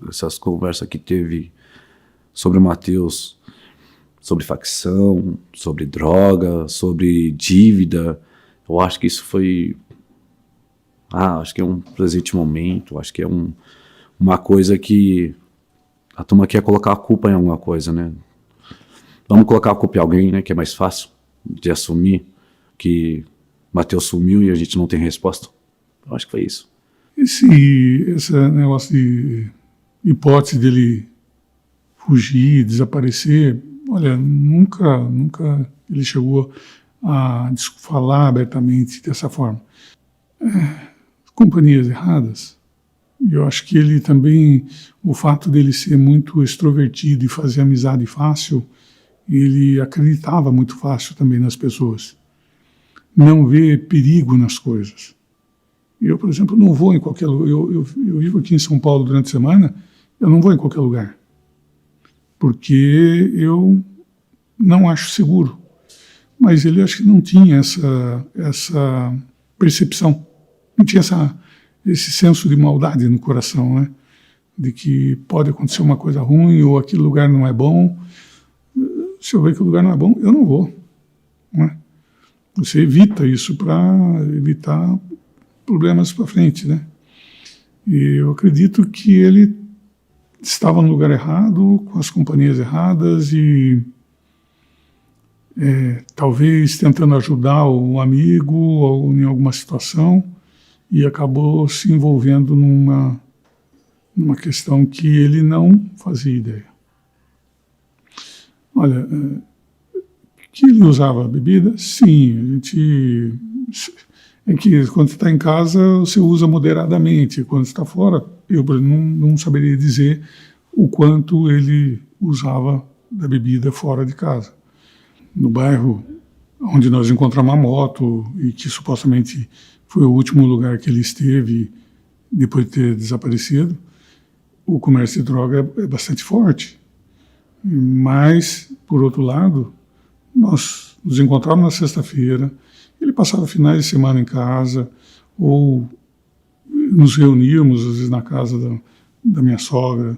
essas conversas que teve sobre o Matheus, sobre facção, sobre droga, sobre dívida, eu acho que isso foi... acho que é um presente momento, acho que é uma coisa que a turma quer colocar a culpa em alguma coisa, né? Vamos colocar a culpa em alguém, né? Que é mais fácil de assumir que Matheus sumiu e a gente não tem resposta. Eu acho que foi isso. Esse negócio de hipótese dele fugir, desaparecer, olha, nunca ele chegou a falar abertamente dessa forma. Companhias erradas. E eu acho que ele também, o fato dele ser muito extrovertido e fazer amizade fácil, ele acreditava muito fácil também nas pessoas. Não vê perigo nas coisas. Eu, por exemplo, não vou em qualquer lugar. Eu vivo aqui em São Paulo durante a semana, eu não vou em qualquer lugar. Porque eu não acho seguro. Mas ele acho que não tinha essa percepção. Não tinha esse senso de maldade no coração, né? De que pode acontecer uma coisa ruim ou aquele lugar não é bom. Se eu ver que o lugar não é bom, eu não vou. Né? Você evita isso para evitar problemas para frente, né? E eu acredito que ele estava no lugar errado, com as companhias erradas e talvez tentando ajudar um amigo ou em alguma situação e acabou se envolvendo numa questão que ele não fazia ideia. Olha, que ele usava bebida? Sim, é que quando você está em casa você usa moderadamente, quando você está fora, eu não saberia dizer o quanto ele usava da bebida fora de casa. No bairro onde nós encontramos a moto e que supostamente foi o último lugar que ele esteve depois de ter desaparecido, o comércio de droga é bastante forte. Mas, por outro lado, nós nos encontrávamos na sexta-feira, ele passava finais de semana em casa, ou nos reuníamos, às vezes, na casa da minha sogra,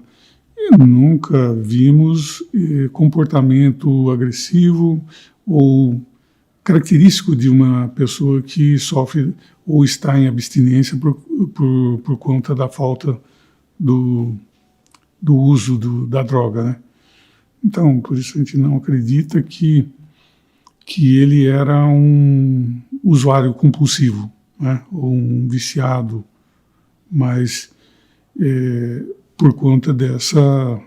e nunca vimos comportamento agressivo ou característico de uma pessoa que sofre ou está em abstinência por conta da falta do uso da droga, né? Então, por isso a gente não acredita que ele era um usuário compulsivo, né? Ou um viciado, mas por conta dessa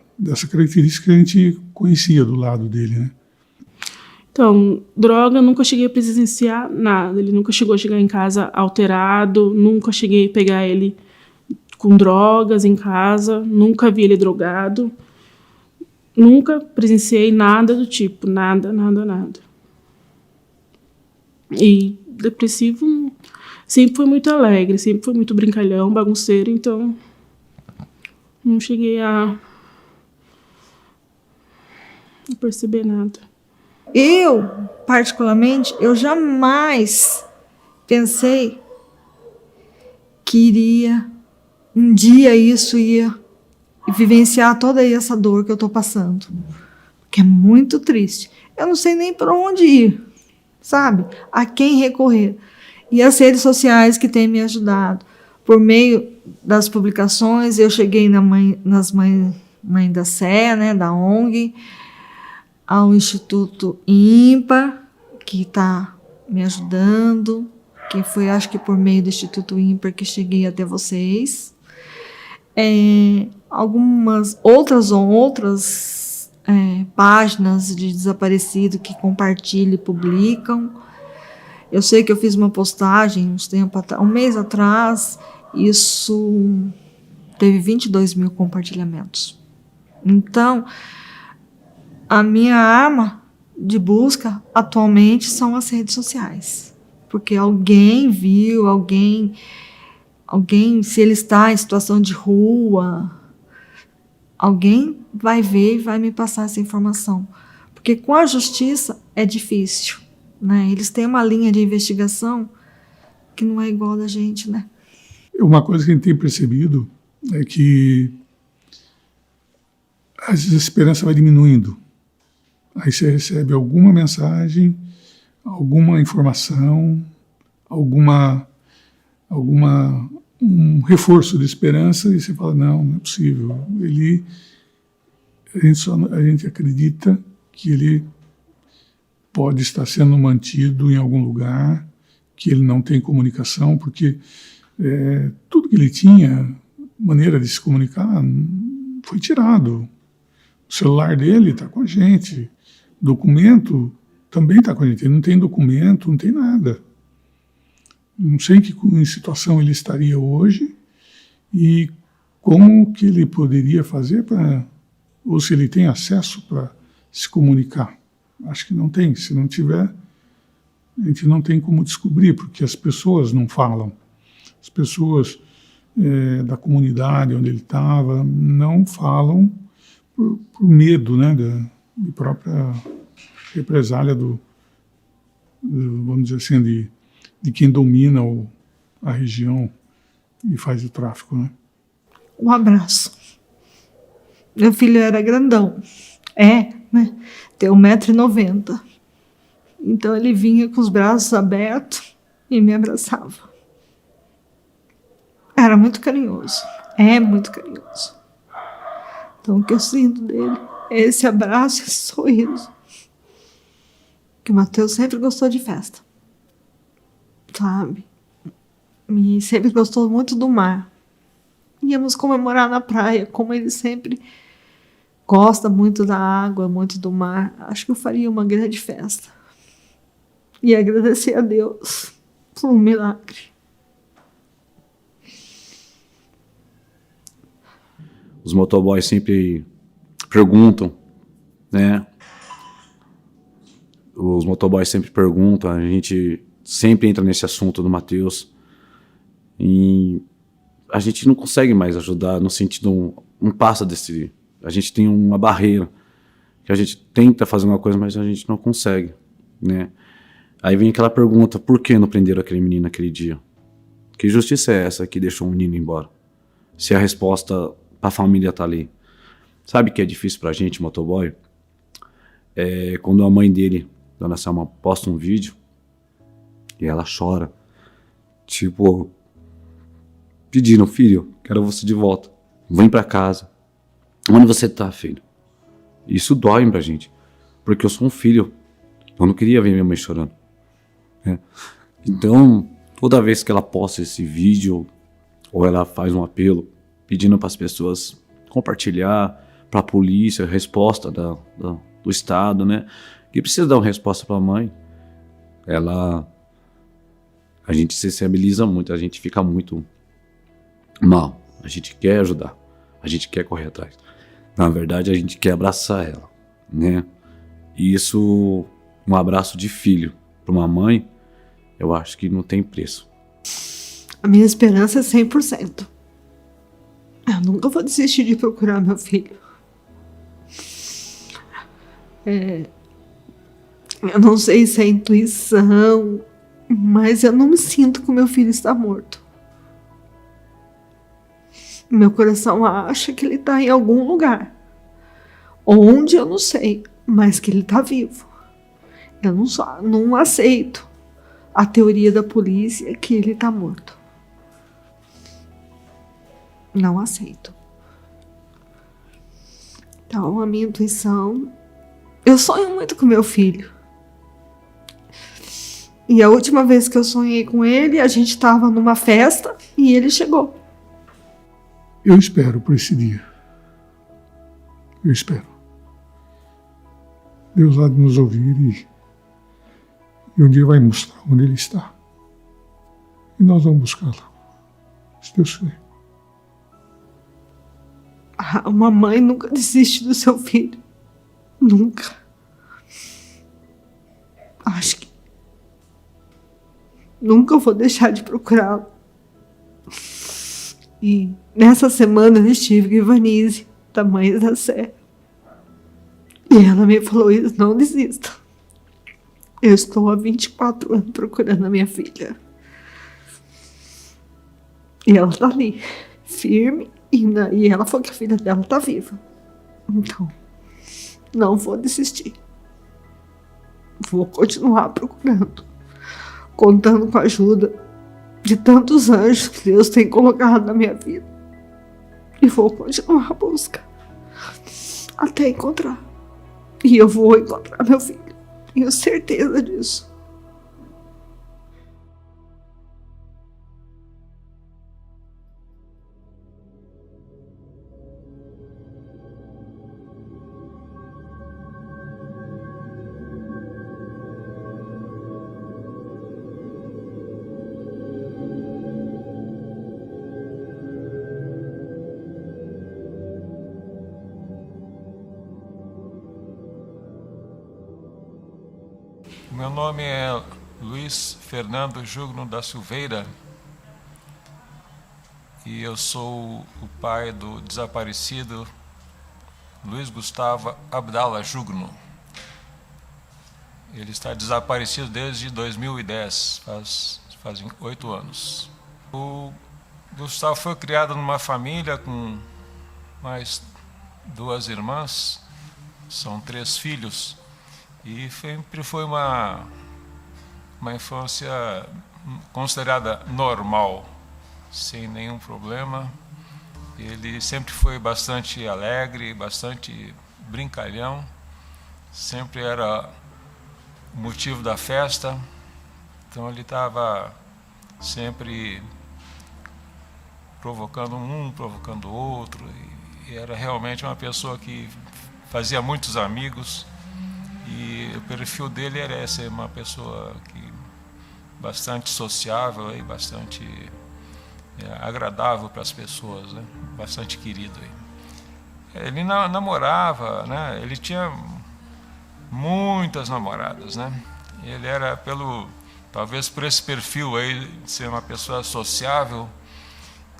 característica que a gente conhecia do lado dele, né? Então, droga, eu nunca cheguei a presenciar nada. Ele nunca chegou a chegar em casa alterado, nunca cheguei a pegar ele com drogas em casa, nunca vi ele drogado. Nunca presenciei nada do tipo, nada. E depressivo sempre foi muito alegre, sempre foi muito brincalhão, bagunceiro, então não cheguei a perceber nada. Eu, particularmente, eu jamais pensei que um dia isso ia vivenciar toda essa dor que eu estou passando. que é muito triste. Eu não sei nem para onde ir, sabe? A quem recorrer. E as redes sociais que têm me ajudado. Por meio das publicações, eu cheguei nas Mãe da Sé, né, da ONG, ao Instituto Ímpar, que está me ajudando, que foi, acho que por meio do Instituto Ímpar que cheguei até vocês. Algumas outras páginas de desaparecido que compartilham e publicam. Eu sei que eu fiz uma postagem um mês atrás, isso teve 22 mil compartilhamentos. Então, a minha arma de busca atualmente são as redes sociais. Porque alguém viu, alguém, se ele está em situação de rua, alguém vai ver e vai me passar essa informação. Porque com a justiça é difícil, né? Eles têm uma linha de investigação que não é igual da gente, né? Uma coisa que a gente tem percebido é que a desesperança vai diminuindo. Aí você recebe alguma mensagem, alguma informação, um reforço de esperança, e você fala, não é possível. A gente acredita que ele pode estar sendo mantido em algum lugar, que ele não tem comunicação, porque tudo que ele tinha, maneira de se comunicar, foi tirado. O celular dele está com a gente, documento também está com a gente. Ele não tem documento, não tem nada. Não sei em situação ele estaria hoje e como que ele poderia fazer ou se ele tem acesso para se comunicar. Acho que não tem. Se não tiver, a gente não tem como descobrir, porque as pessoas não falam. As pessoas da comunidade onde ele estava não falam por medo, né, de própria represália vamos dizer assim, de quem domina a região e faz o tráfico, né? Um abraço. Meu filho era grandão. Né? Tem 1,90 m. Então ele vinha com os braços abertos e me abraçava. Era muito carinhoso. É muito carinhoso. Então o que eu sinto dele é esse abraço, esse sorriso. Que o Matheus sempre gostou de festa. Sabe? E sempre gostou muito do mar. Íamos comemorar na praia, como ele sempre gosta muito da água, muito do mar. Acho que eu faria uma grande festa. E agradecer a Deus por um milagre. Os motoboys sempre perguntam, né? Os motoboys sempre perguntam, a gente sempre entra nesse assunto do Matheus e a gente não consegue mais ajudar no sentido, não passa desse, a gente tem uma barreira que a gente tenta fazer uma coisa, mas a gente não consegue, né? Aí vem aquela pergunta, por que não prenderam aquele menino naquele dia? Que justiça é essa que deixou o menino embora? Se a resposta para a família tá ali. Sabe que é difícil pra gente, motoboy? Quando a mãe dele, Dona Selma, posta um vídeo e ela chora, tipo, pedindo, filho, quero você de volta, vem pra casa. Onde você tá, filho? Isso dói pra gente, porque eu sou um filho, eu não queria ver minha mãe chorando, né? Então, toda vez que ela posta esse vídeo, ou ela faz um apelo, pedindo para as pessoas compartilhar, para a polícia, resposta do Estado, né? Que precisa dar uma resposta para a mãe. A gente se sensibiliza muito, a gente fica muito mal. A gente quer ajudar, a gente quer correr atrás. Na verdade, a gente quer abraçar ela, né? E isso, um abraço de filho para uma mãe, eu acho que não tem preço. A minha esperança é 100%. Eu nunca vou desistir de procurar meu filho. Eu não sei se é intuição, mas eu não me sinto que meu filho está morto. Meu coração acha que ele está em algum lugar. Onde eu não sei, mas que ele está vivo. Eu não aceito a teoria da polícia que ele está morto. Não aceito. Então, a minha intuição... Eu sonho muito com meu filho. E a última vez que eu sonhei com ele, a gente estava numa festa e ele chegou. Eu espero por esse dia. Eu espero. Deus há de nos ouvir e um dia vai mostrar onde ele está. E nós vamos buscá-lo. Se Deus quiser. Uma mãe nunca desiste do seu filho. Nunca. Acho que nunca vou deixar de procurá-lo. E nessa semana eu estive com Ivanise, da Mãe da Sé. E ela me falou isso: não desista. Eu estou há 24 anos procurando a minha filha. E ela está ali, firme, e ela falou que a filha dela está viva. Então, não vou desistir. Vou continuar procurando, contando com a ajuda de tantos anjos que Deus tem colocado na minha vida. E vou continuar a busca até encontrar. E eu vou encontrar meu filho. Tenho certeza disso. Meu nome é Luiz Fernando Jugno da Silveira e eu sou o pai do desaparecido Luiz Gustavo Abdala Jugno. Ele está desaparecido desde 2010, fazem 8 anos. O Gustavo foi criado numa família com mais 2 irmãs, são 3 filhos. E sempre foi uma infância considerada normal, sem nenhum problema. Ele sempre foi bastante alegre, bastante brincalhão, sempre era o motivo da festa. Então ele estava sempre provocando um, provocando o outro, e era realmente uma pessoa que fazia muitos amigos. E o perfil dele era ser uma pessoa bastante sociável e bastante agradável para as pessoas, né? Bastante querido. Ele namorava, né? Ele tinha muitas namoradas, né? Ele era talvez por esse perfil aí de ser uma pessoa sociável,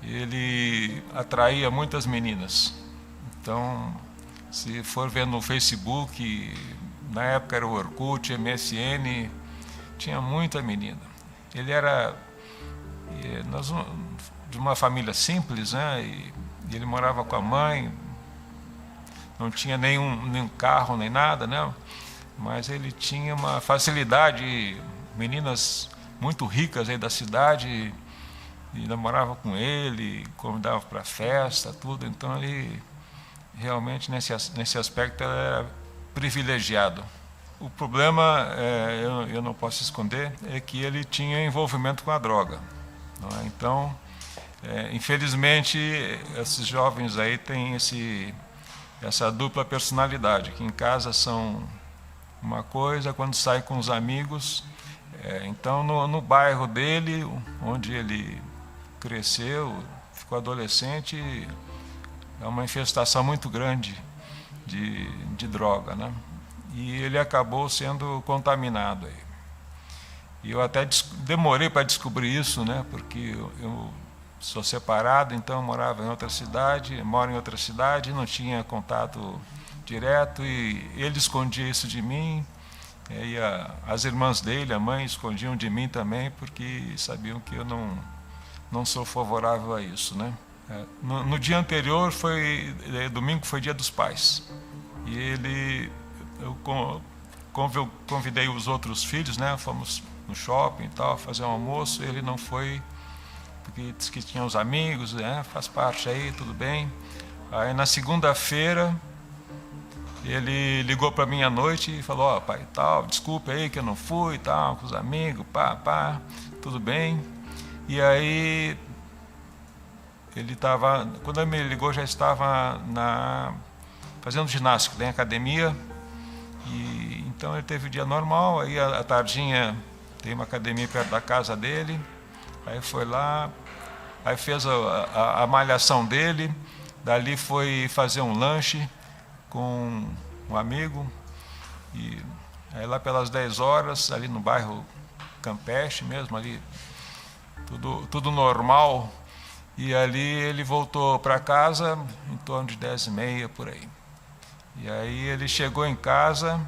ele atraía muitas meninas. Então, se for ver no Facebook, na época era o Orkut, MSN, tinha muita menina. Ele era de uma família simples, né? E ele morava com a mãe, não tinha nenhum carro, nem nada, né? Mas ele tinha uma facilidade, meninas muito ricas aí da cidade, e namorava com ele, convidava para festa, tudo. Então ele realmente nesse aspecto era privilegiado. O problema, eu não posso esconder, é que ele tinha envolvimento com a droga, não é? Então, infelizmente, esses jovens aí têm essa dupla personalidade, que em casa são uma coisa, quando sai com os amigos. Então, no bairro dele, onde ele cresceu, ficou adolescente, é uma infestação muito grande de droga, né? E ele acabou sendo contaminado aí. E eu até demorei para descobrir isso, né? Porque eu sou separado, então eu morava em outra cidade, moro em outra cidade, não tinha contato direto, e ele escondia isso de mim, e as irmãs dele, a mãe, escondiam de mim também, porque sabiam que eu não sou favorável a isso, né? No dia anterior, domingo, foi dia dos pais. E ele eu convidei os outros filhos, né? Fomos no shopping e tal, fazer um almoço. Ele não foi, porque disse que tinha os amigos, né? Faz parte aí, tudo bem. Aí na segunda-feira ele ligou para mim à noite e falou: ó, pai, tal, desculpe aí que eu não fui, tal, com os amigos, pá, tudo bem. E aí ele estava, quando ele me ligou, já estava fazendo ginástica, tem academia. E então ele teve o dia normal, aí à tardinha tem uma academia perto da casa dele, aí foi lá, aí fez a malhação dele, dali foi fazer um lanche com um amigo, e aí lá pelas 10 horas, ali no bairro Campeche mesmo, ali tudo normal, e ali ele voltou para casa em torno de 10h30 por aí. E aí ele chegou em casa,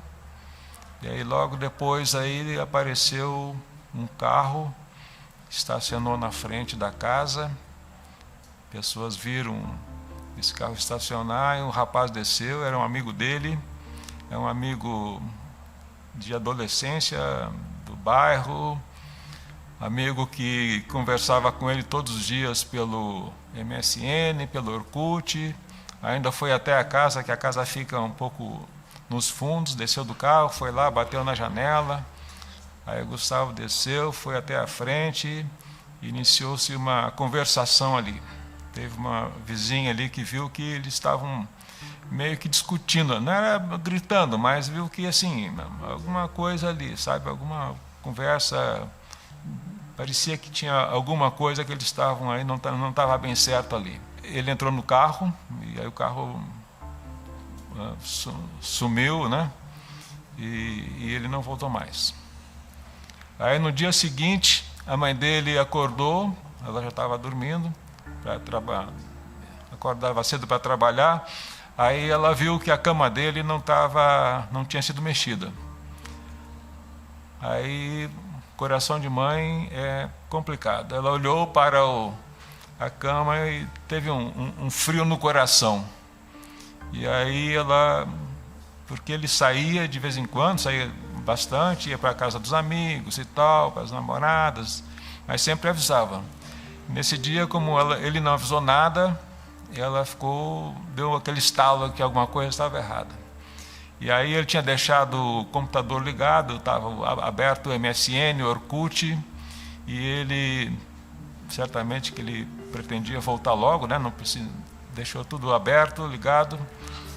e aí logo depois aí apareceu um carro, estacionou na frente da casa, pessoas viram esse carro estacionar, e um rapaz desceu, era um amigo dele, é um amigo de adolescência do bairro, amigo que conversava com ele todos os dias pelo MSN, pelo Orkut. Ainda foi até a casa, que a casa fica um pouco nos fundos, desceu do carro, foi lá, bateu na janela. Aí o Gustavo desceu, foi até a frente, iniciou-se uma conversação ali. Teve uma vizinha ali que viu que eles estavam meio que discutindo, não era gritando, mas viu que assim, alguma coisa ali, sabe, alguma conversa, parecia que tinha alguma coisa que eles estavam aí, não estava bem certo ali. Ele entrou no carro, e aí o carro sumiu, né? E ele não voltou mais. Aí no dia seguinte, a mãe dele acordou, ela já estava dormindo, acordava cedo para trabalhar, aí ela viu que a cama dele não tinha sido mexida. Aí, coração de mãe é complicado. Ela olhou para a cama e teve um frio no coração. E aí porque ele saía de vez em quando, saía bastante, ia para a casa dos amigos e tal, para as namoradas, mas sempre avisava. Nesse dia, como ele não avisou nada, ela deu aquele estalo que alguma coisa estava errada. E aí ele tinha deixado o computador ligado, estava aberto o MSN, o Orkut, e ele, certamente que ele pretendia voltar logo, né? Deixou tudo aberto, ligado.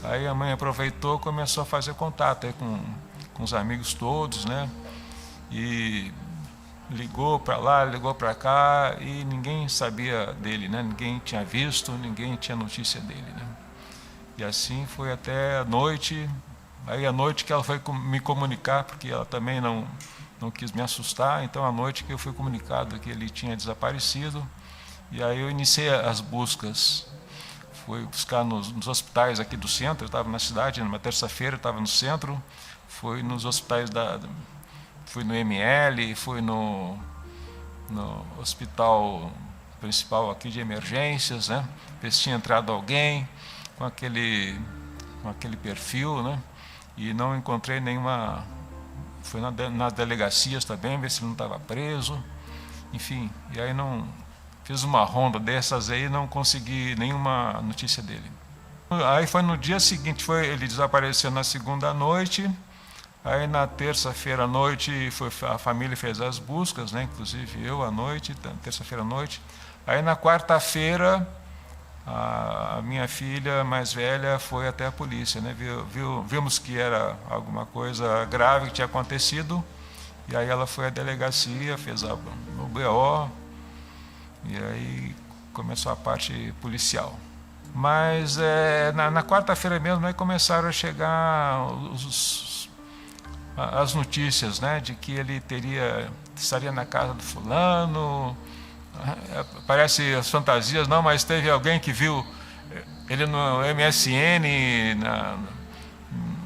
Aí a mãe aproveitou, começou a fazer contato aí com os amigos todos, né? E ligou para lá, ligou para cá, e ninguém sabia dele, né? Ninguém tinha visto, ninguém tinha notícia dele, né? E assim foi até a noite. Aí à noite que ela foi me comunicar, porque ela também não quis me assustar, então à noite que eu fui comunicado que ele tinha desaparecido, e aí eu iniciei as buscas. Fui buscar nos hospitais aqui do centro, eu estava na cidade, numa terça-feira eu estava no centro, fui nos hospitais fui no ML, fui no hospital principal aqui de emergências, né? Ver se tinha entrado alguém com aquele perfil, né? E não encontrei nenhuma. Fui nas delegacias também, ver se não estava preso, enfim, e aí fiz uma ronda dessas aí e não consegui nenhuma notícia dele. Aí foi no dia seguinte, ele desapareceu na segunda noite, aí na terça-feira à noite a família fez as buscas, né, inclusive eu à noite, terça-feira à noite. Aí na quarta-feira a minha filha mais velha foi até a polícia, né, vimos que era alguma coisa grave que tinha acontecido, e aí ela foi à delegacia, fez o BO, e aí começou a parte policial. Mas na quarta-feira mesmo aí começaram a chegar as notícias, né, de que ele estaria na casa do fulano. Parece as fantasias, não, mas teve alguém que viu ele no MSN,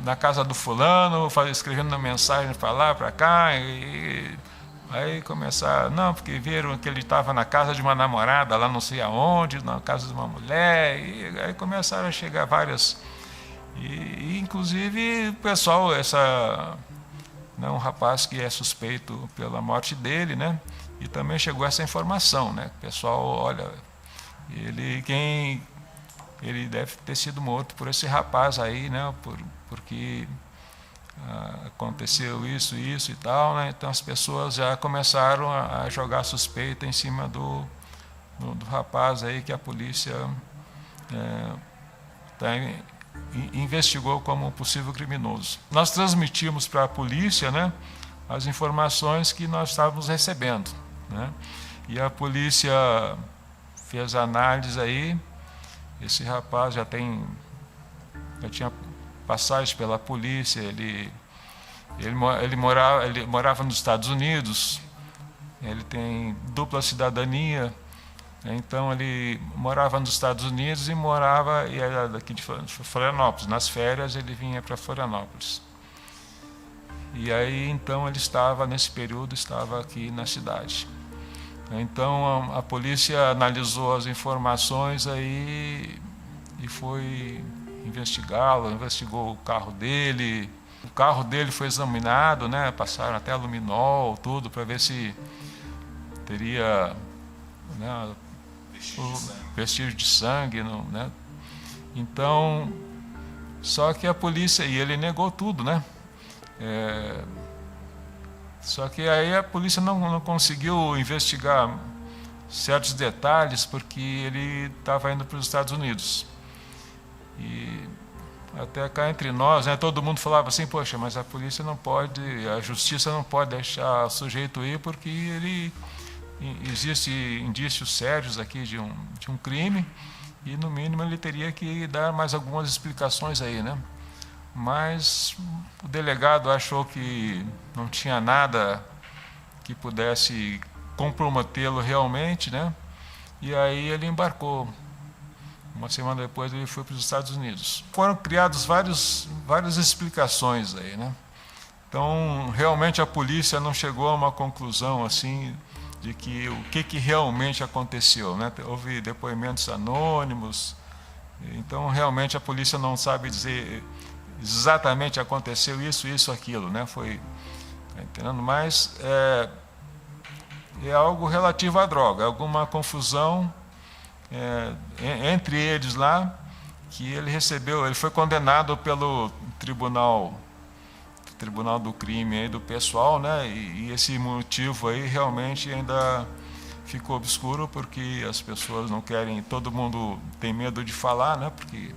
na casa do fulano, escrevendo uma mensagem para lá, para cá, e aí começaram, não, porque viram que ele estava na casa de uma namorada, lá não sei aonde, na casa de uma mulher, e aí começaram a chegar várias E inclusive o pessoal, um rapaz que é suspeito pela morte dele, né? E também chegou essa informação, né? O pessoal, olha, ele deve ter sido morto por esse rapaz aí, né? Porque aconteceu isso e tal, né? Então as pessoas já começaram a jogar suspeita em cima do rapaz aí que a polícia investigou como possível criminoso. Nós transmitimos para a polícia, né, as informações que nós estávamos recebendo, né? E a polícia fez análise aí. Esse rapaz já tinha passagem pela polícia, ele morava nos Estados Unidos, ele tem dupla cidadania, então ele morava nos Estados Unidos e era daqui de Florianópolis. Nas férias ele vinha para Florianópolis. E aí então nesse período estava aqui na cidade. Então a polícia analisou as informações aí e foi investigá-lo, investigou o carro dele. O carro dele foi examinado, né? Passaram até luminol, tudo, para ver se teria, né, vestígio de sangue, né? Então, só que a polícia, e ele negou tudo, né? Só que aí a polícia não conseguiu investigar certos detalhes porque ele estava indo para os Estados Unidos. E até cá entre nós, né, todo mundo falava assim, poxa, mas a polícia não pode, a justiça não pode deixar o sujeito ir porque existe indícios sérios aqui de um crime e no mínimo ele teria que dar mais algumas explicações aí, né? Mas o delegado achou que não tinha nada que pudesse comprometê-lo realmente, né? E aí ele embarcou. Uma semana depois ele foi para os Estados Unidos. Foram criadas várias explicações aí, né? Então, realmente a polícia não chegou a uma conclusão assim de que o que realmente aconteceu, né? Houve depoimentos anônimos. Então, realmente a polícia não sabe dizer exatamente aconteceu isso, aquilo, né? Tá entendendo? Mas é algo relativo à droga, alguma confusão entre eles lá, que ele foi condenado pelo tribunal do crime aí do pessoal, né? E esse motivo aí realmente ainda ficou obscuro porque as pessoas não querem, todo mundo tem medo de falar, né? Porque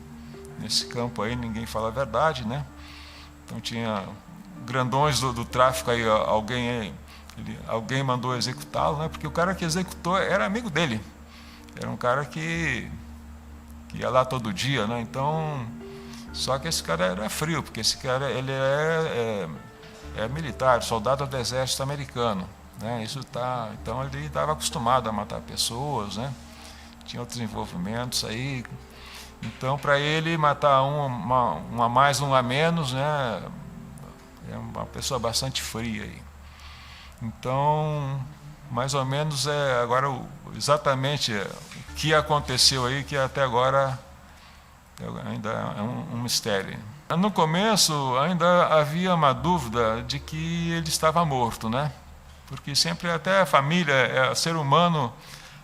nesse campo aí ninguém fala a verdade, né? Então tinha grandões do tráfico aí, alguém mandou executá-lo, né? Porque o cara que executou era amigo dele, era um cara que ia lá todo dia, né? Então, só que esse cara era frio, porque esse cara ele é militar, soldado do exército americano, né? Então ele estava acostumado a matar pessoas, né? Tinha outros envolvimentos aí. Então, para ele matar um a mais, um a menos, né? É uma pessoa bastante fria aí. Então, mais ou menos agora exatamente o que aconteceu aí, que até agora ainda é um mistério. No começo ainda havia uma dúvida de que ele estava morto, né? Porque sempre até a família, ser humano,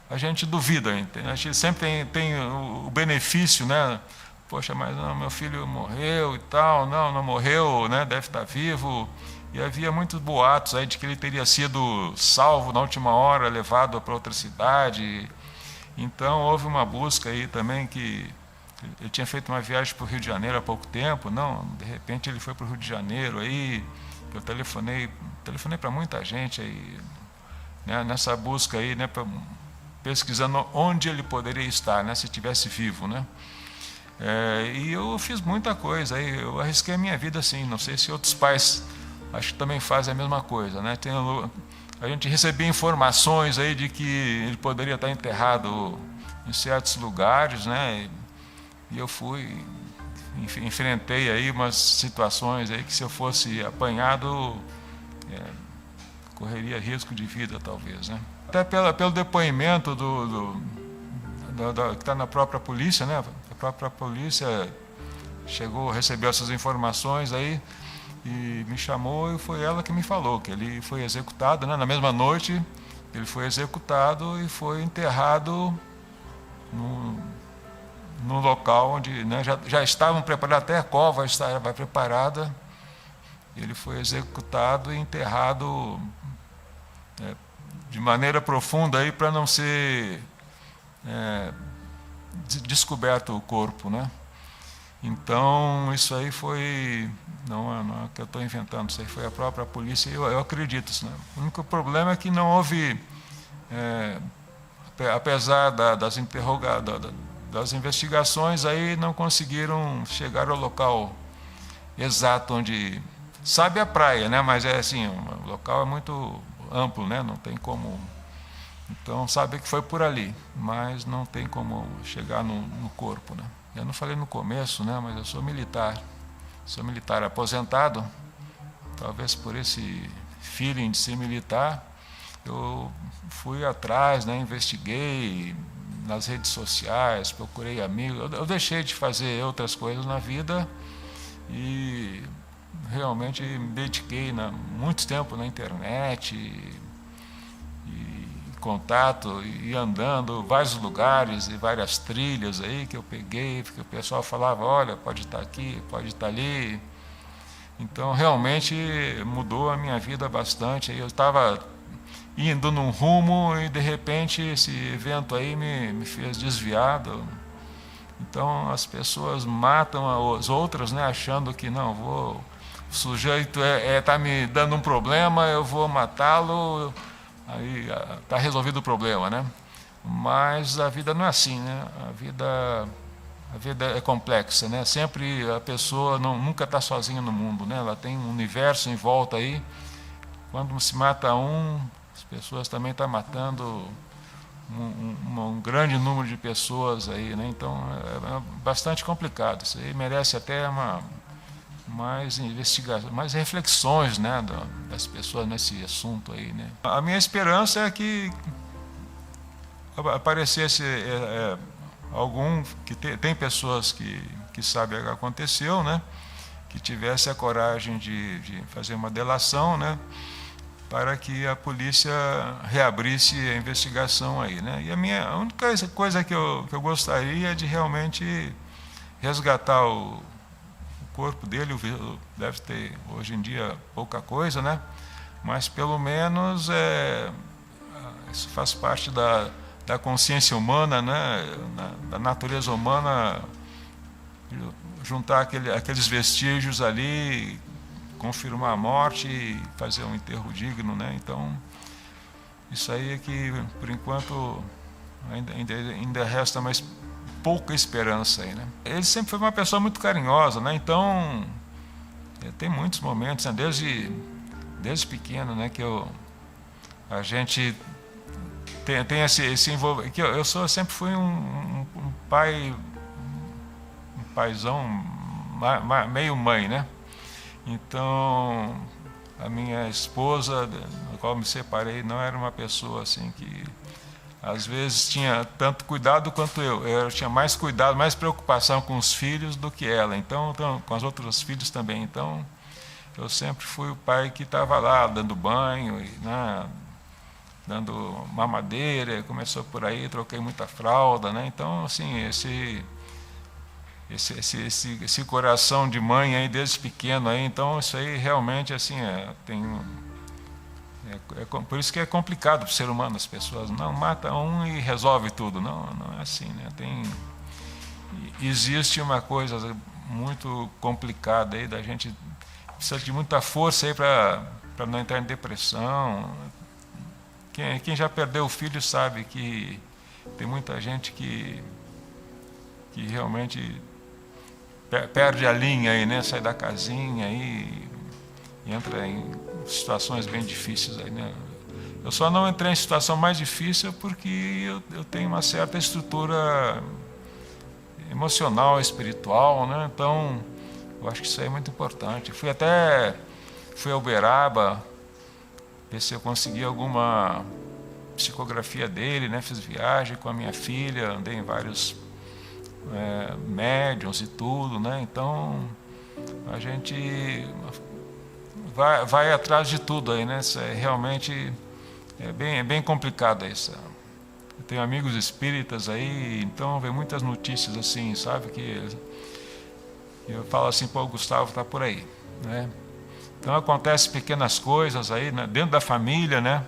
a gente duvida, a gente sempre tem o benefício, né? Poxa, mas não, meu filho morreu e tal, não morreu, né? Deve estar vivo. E havia muitos boatos aí de que ele teria sido salvo na última hora, levado para outra cidade. Então houve uma busca aí também que ele tinha feito uma viagem para o Rio de Janeiro há pouco tempo, de repente ele foi para o Rio de Janeiro aí. Eu telefonei para muita gente aí, né, nessa busca aí, né, pesquisando onde ele poderia estar, né, se estivesse vivo, né? E eu fiz muita coisa aí, eu arrisquei a minha vida assim, não sei se outros pais acho que também fazem a mesma coisa, né? A gente recebia informações aí de que ele poderia estar enterrado em certos lugares, né? E eu enfrentei aí umas situações aí que se eu fosse apanhado correria risco de vida talvez, né? Até pelo depoimento que está na própria polícia, né? A própria polícia recebeu essas informações aí e me chamou, e foi ela que me falou que ele foi executado, né? Na mesma noite ele foi executado e foi enterrado no local onde, né, já estavam preparados, até a cova estava preparada. Ele foi executado e enterrado de maneira profunda aí para não ser descoberto o corpo, né? Então isso aí foi, não é que eu estou inventando, isso aí foi a própria polícia, eu acredito isso, né? O único problema é que não houve, apesar das investigações, aí não conseguiram chegar ao local exato onde, sabe a praia, né? Mas é assim, o local é muito amplo, né? Não tem como, então sabe que foi por ali, mas não tem como chegar no corpo, né? Eu não falei no começo, né? Mas eu sou militar aposentado, talvez por esse feeling de ser militar, eu fui atrás, né? Investiguei nas redes sociais, procurei amigos, eu deixei de fazer outras coisas na vida e realmente me dediquei muito tempo na internet e contato, e andando vários lugares e várias trilhas aí que eu peguei, porque o pessoal falava, olha, pode estar aqui, pode estar ali. Então realmente mudou a minha vida bastante. Eu estava indo num rumo e de repente esse evento aí me fez desviado. Então as pessoas matam as outras, né, achando que não, o sujeito está me dando um problema, eu vou matá-lo, aí está resolvido o problema, né? Mas a vida não é assim, né? A vida é complexa, né? Sempre a pessoa nunca está sozinha no mundo, né? Ela tem um universo em volta aí. Quando se mata as pessoas também estão matando um grande número de pessoas aí, né? Então é bastante complicado. Isso aí merece até mais investigação, mais reflexões, né, das pessoas nesse assunto aí, né? A minha esperança é que aparecesse algum, que tem pessoas que sabem o que aconteceu, né, que tivesse a coragem de fazer uma delação, né, para que a polícia reabrisse a investigação aí, né? E a única coisa que eu gostaria é de realmente resgatar o corpo dele. Deve ter hoje em dia pouca coisa, né? Mas pelo menos isso faz parte da consciência humana, né? Da natureza humana, juntar aqueles vestígios ali, confirmar a morte e fazer um enterro digno, né? Então isso aí é que por enquanto ainda resta mais pouca esperança aí, né? Ele sempre foi uma pessoa muito carinhosa, né? Então tem muitos momentos, né? Desde pequeno, né? Que a gente tem esse envolvimento. Que eu sempre fui um paizão meio mãe, né? Então a minha esposa, da qual me separei, não era uma pessoa assim que às vezes tinha tanto cuidado quanto eu. Eu tinha mais cuidado, mais preocupação com os filhos do que ela. Então com os outros filhos também. Então eu sempre fui o pai que estava lá dando banho, né, dando mamadeira. Começou por aí, troquei muita fralda, né? Então assim, esse coração de mãe aí desde pequeno aí, então isso aí realmente assim por isso que é complicado para o ser humano. As pessoas não mata um e resolve tudo, não é assim, né? Existe uma coisa muito complicada aí, da gente precisa de muita força aí para não entrar em depressão. Quem já perdeu o filho sabe que tem muita gente que realmente perde a linha aí, né? Sai da casinha aí e entra em situações bem difíceis aí, né? Eu só não entrei em situação mais difícil porque eu tenho uma certa estrutura emocional, espiritual, né? Então eu acho que isso aí é muito importante. Fui a Uberaba ver se eu consegui alguma psicografia dele, né? Fiz viagem com a minha filha, andei em vários médiuns e tudo, né? Então a gente vai atrás de tudo aí, né? Realmente é bem complicado isso. Eu tenho amigos espíritas aí, então vem muitas notícias assim, sabe? Que eu falo assim, pô, o Gustavo tá por aí, né? Então acontecem pequenas coisas aí, né? Dentro da família, né?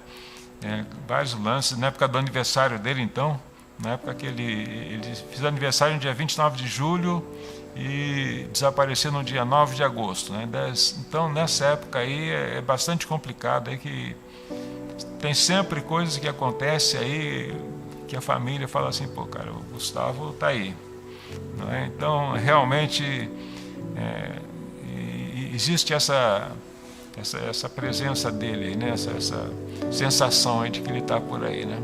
Vários lances, na época do aniversário dele, então, na época que ele fez aniversário no dia 29 de julho e desapareceu no dia 9 de agosto, né? Então nessa época aí é bastante complicado, aí que tem sempre coisas que acontecem aí que a família fala assim, pô, cara, o Gustavo tá aí, não é? Então realmente existe essa presença dele, né? essa sensação aí de que ele está por aí, né?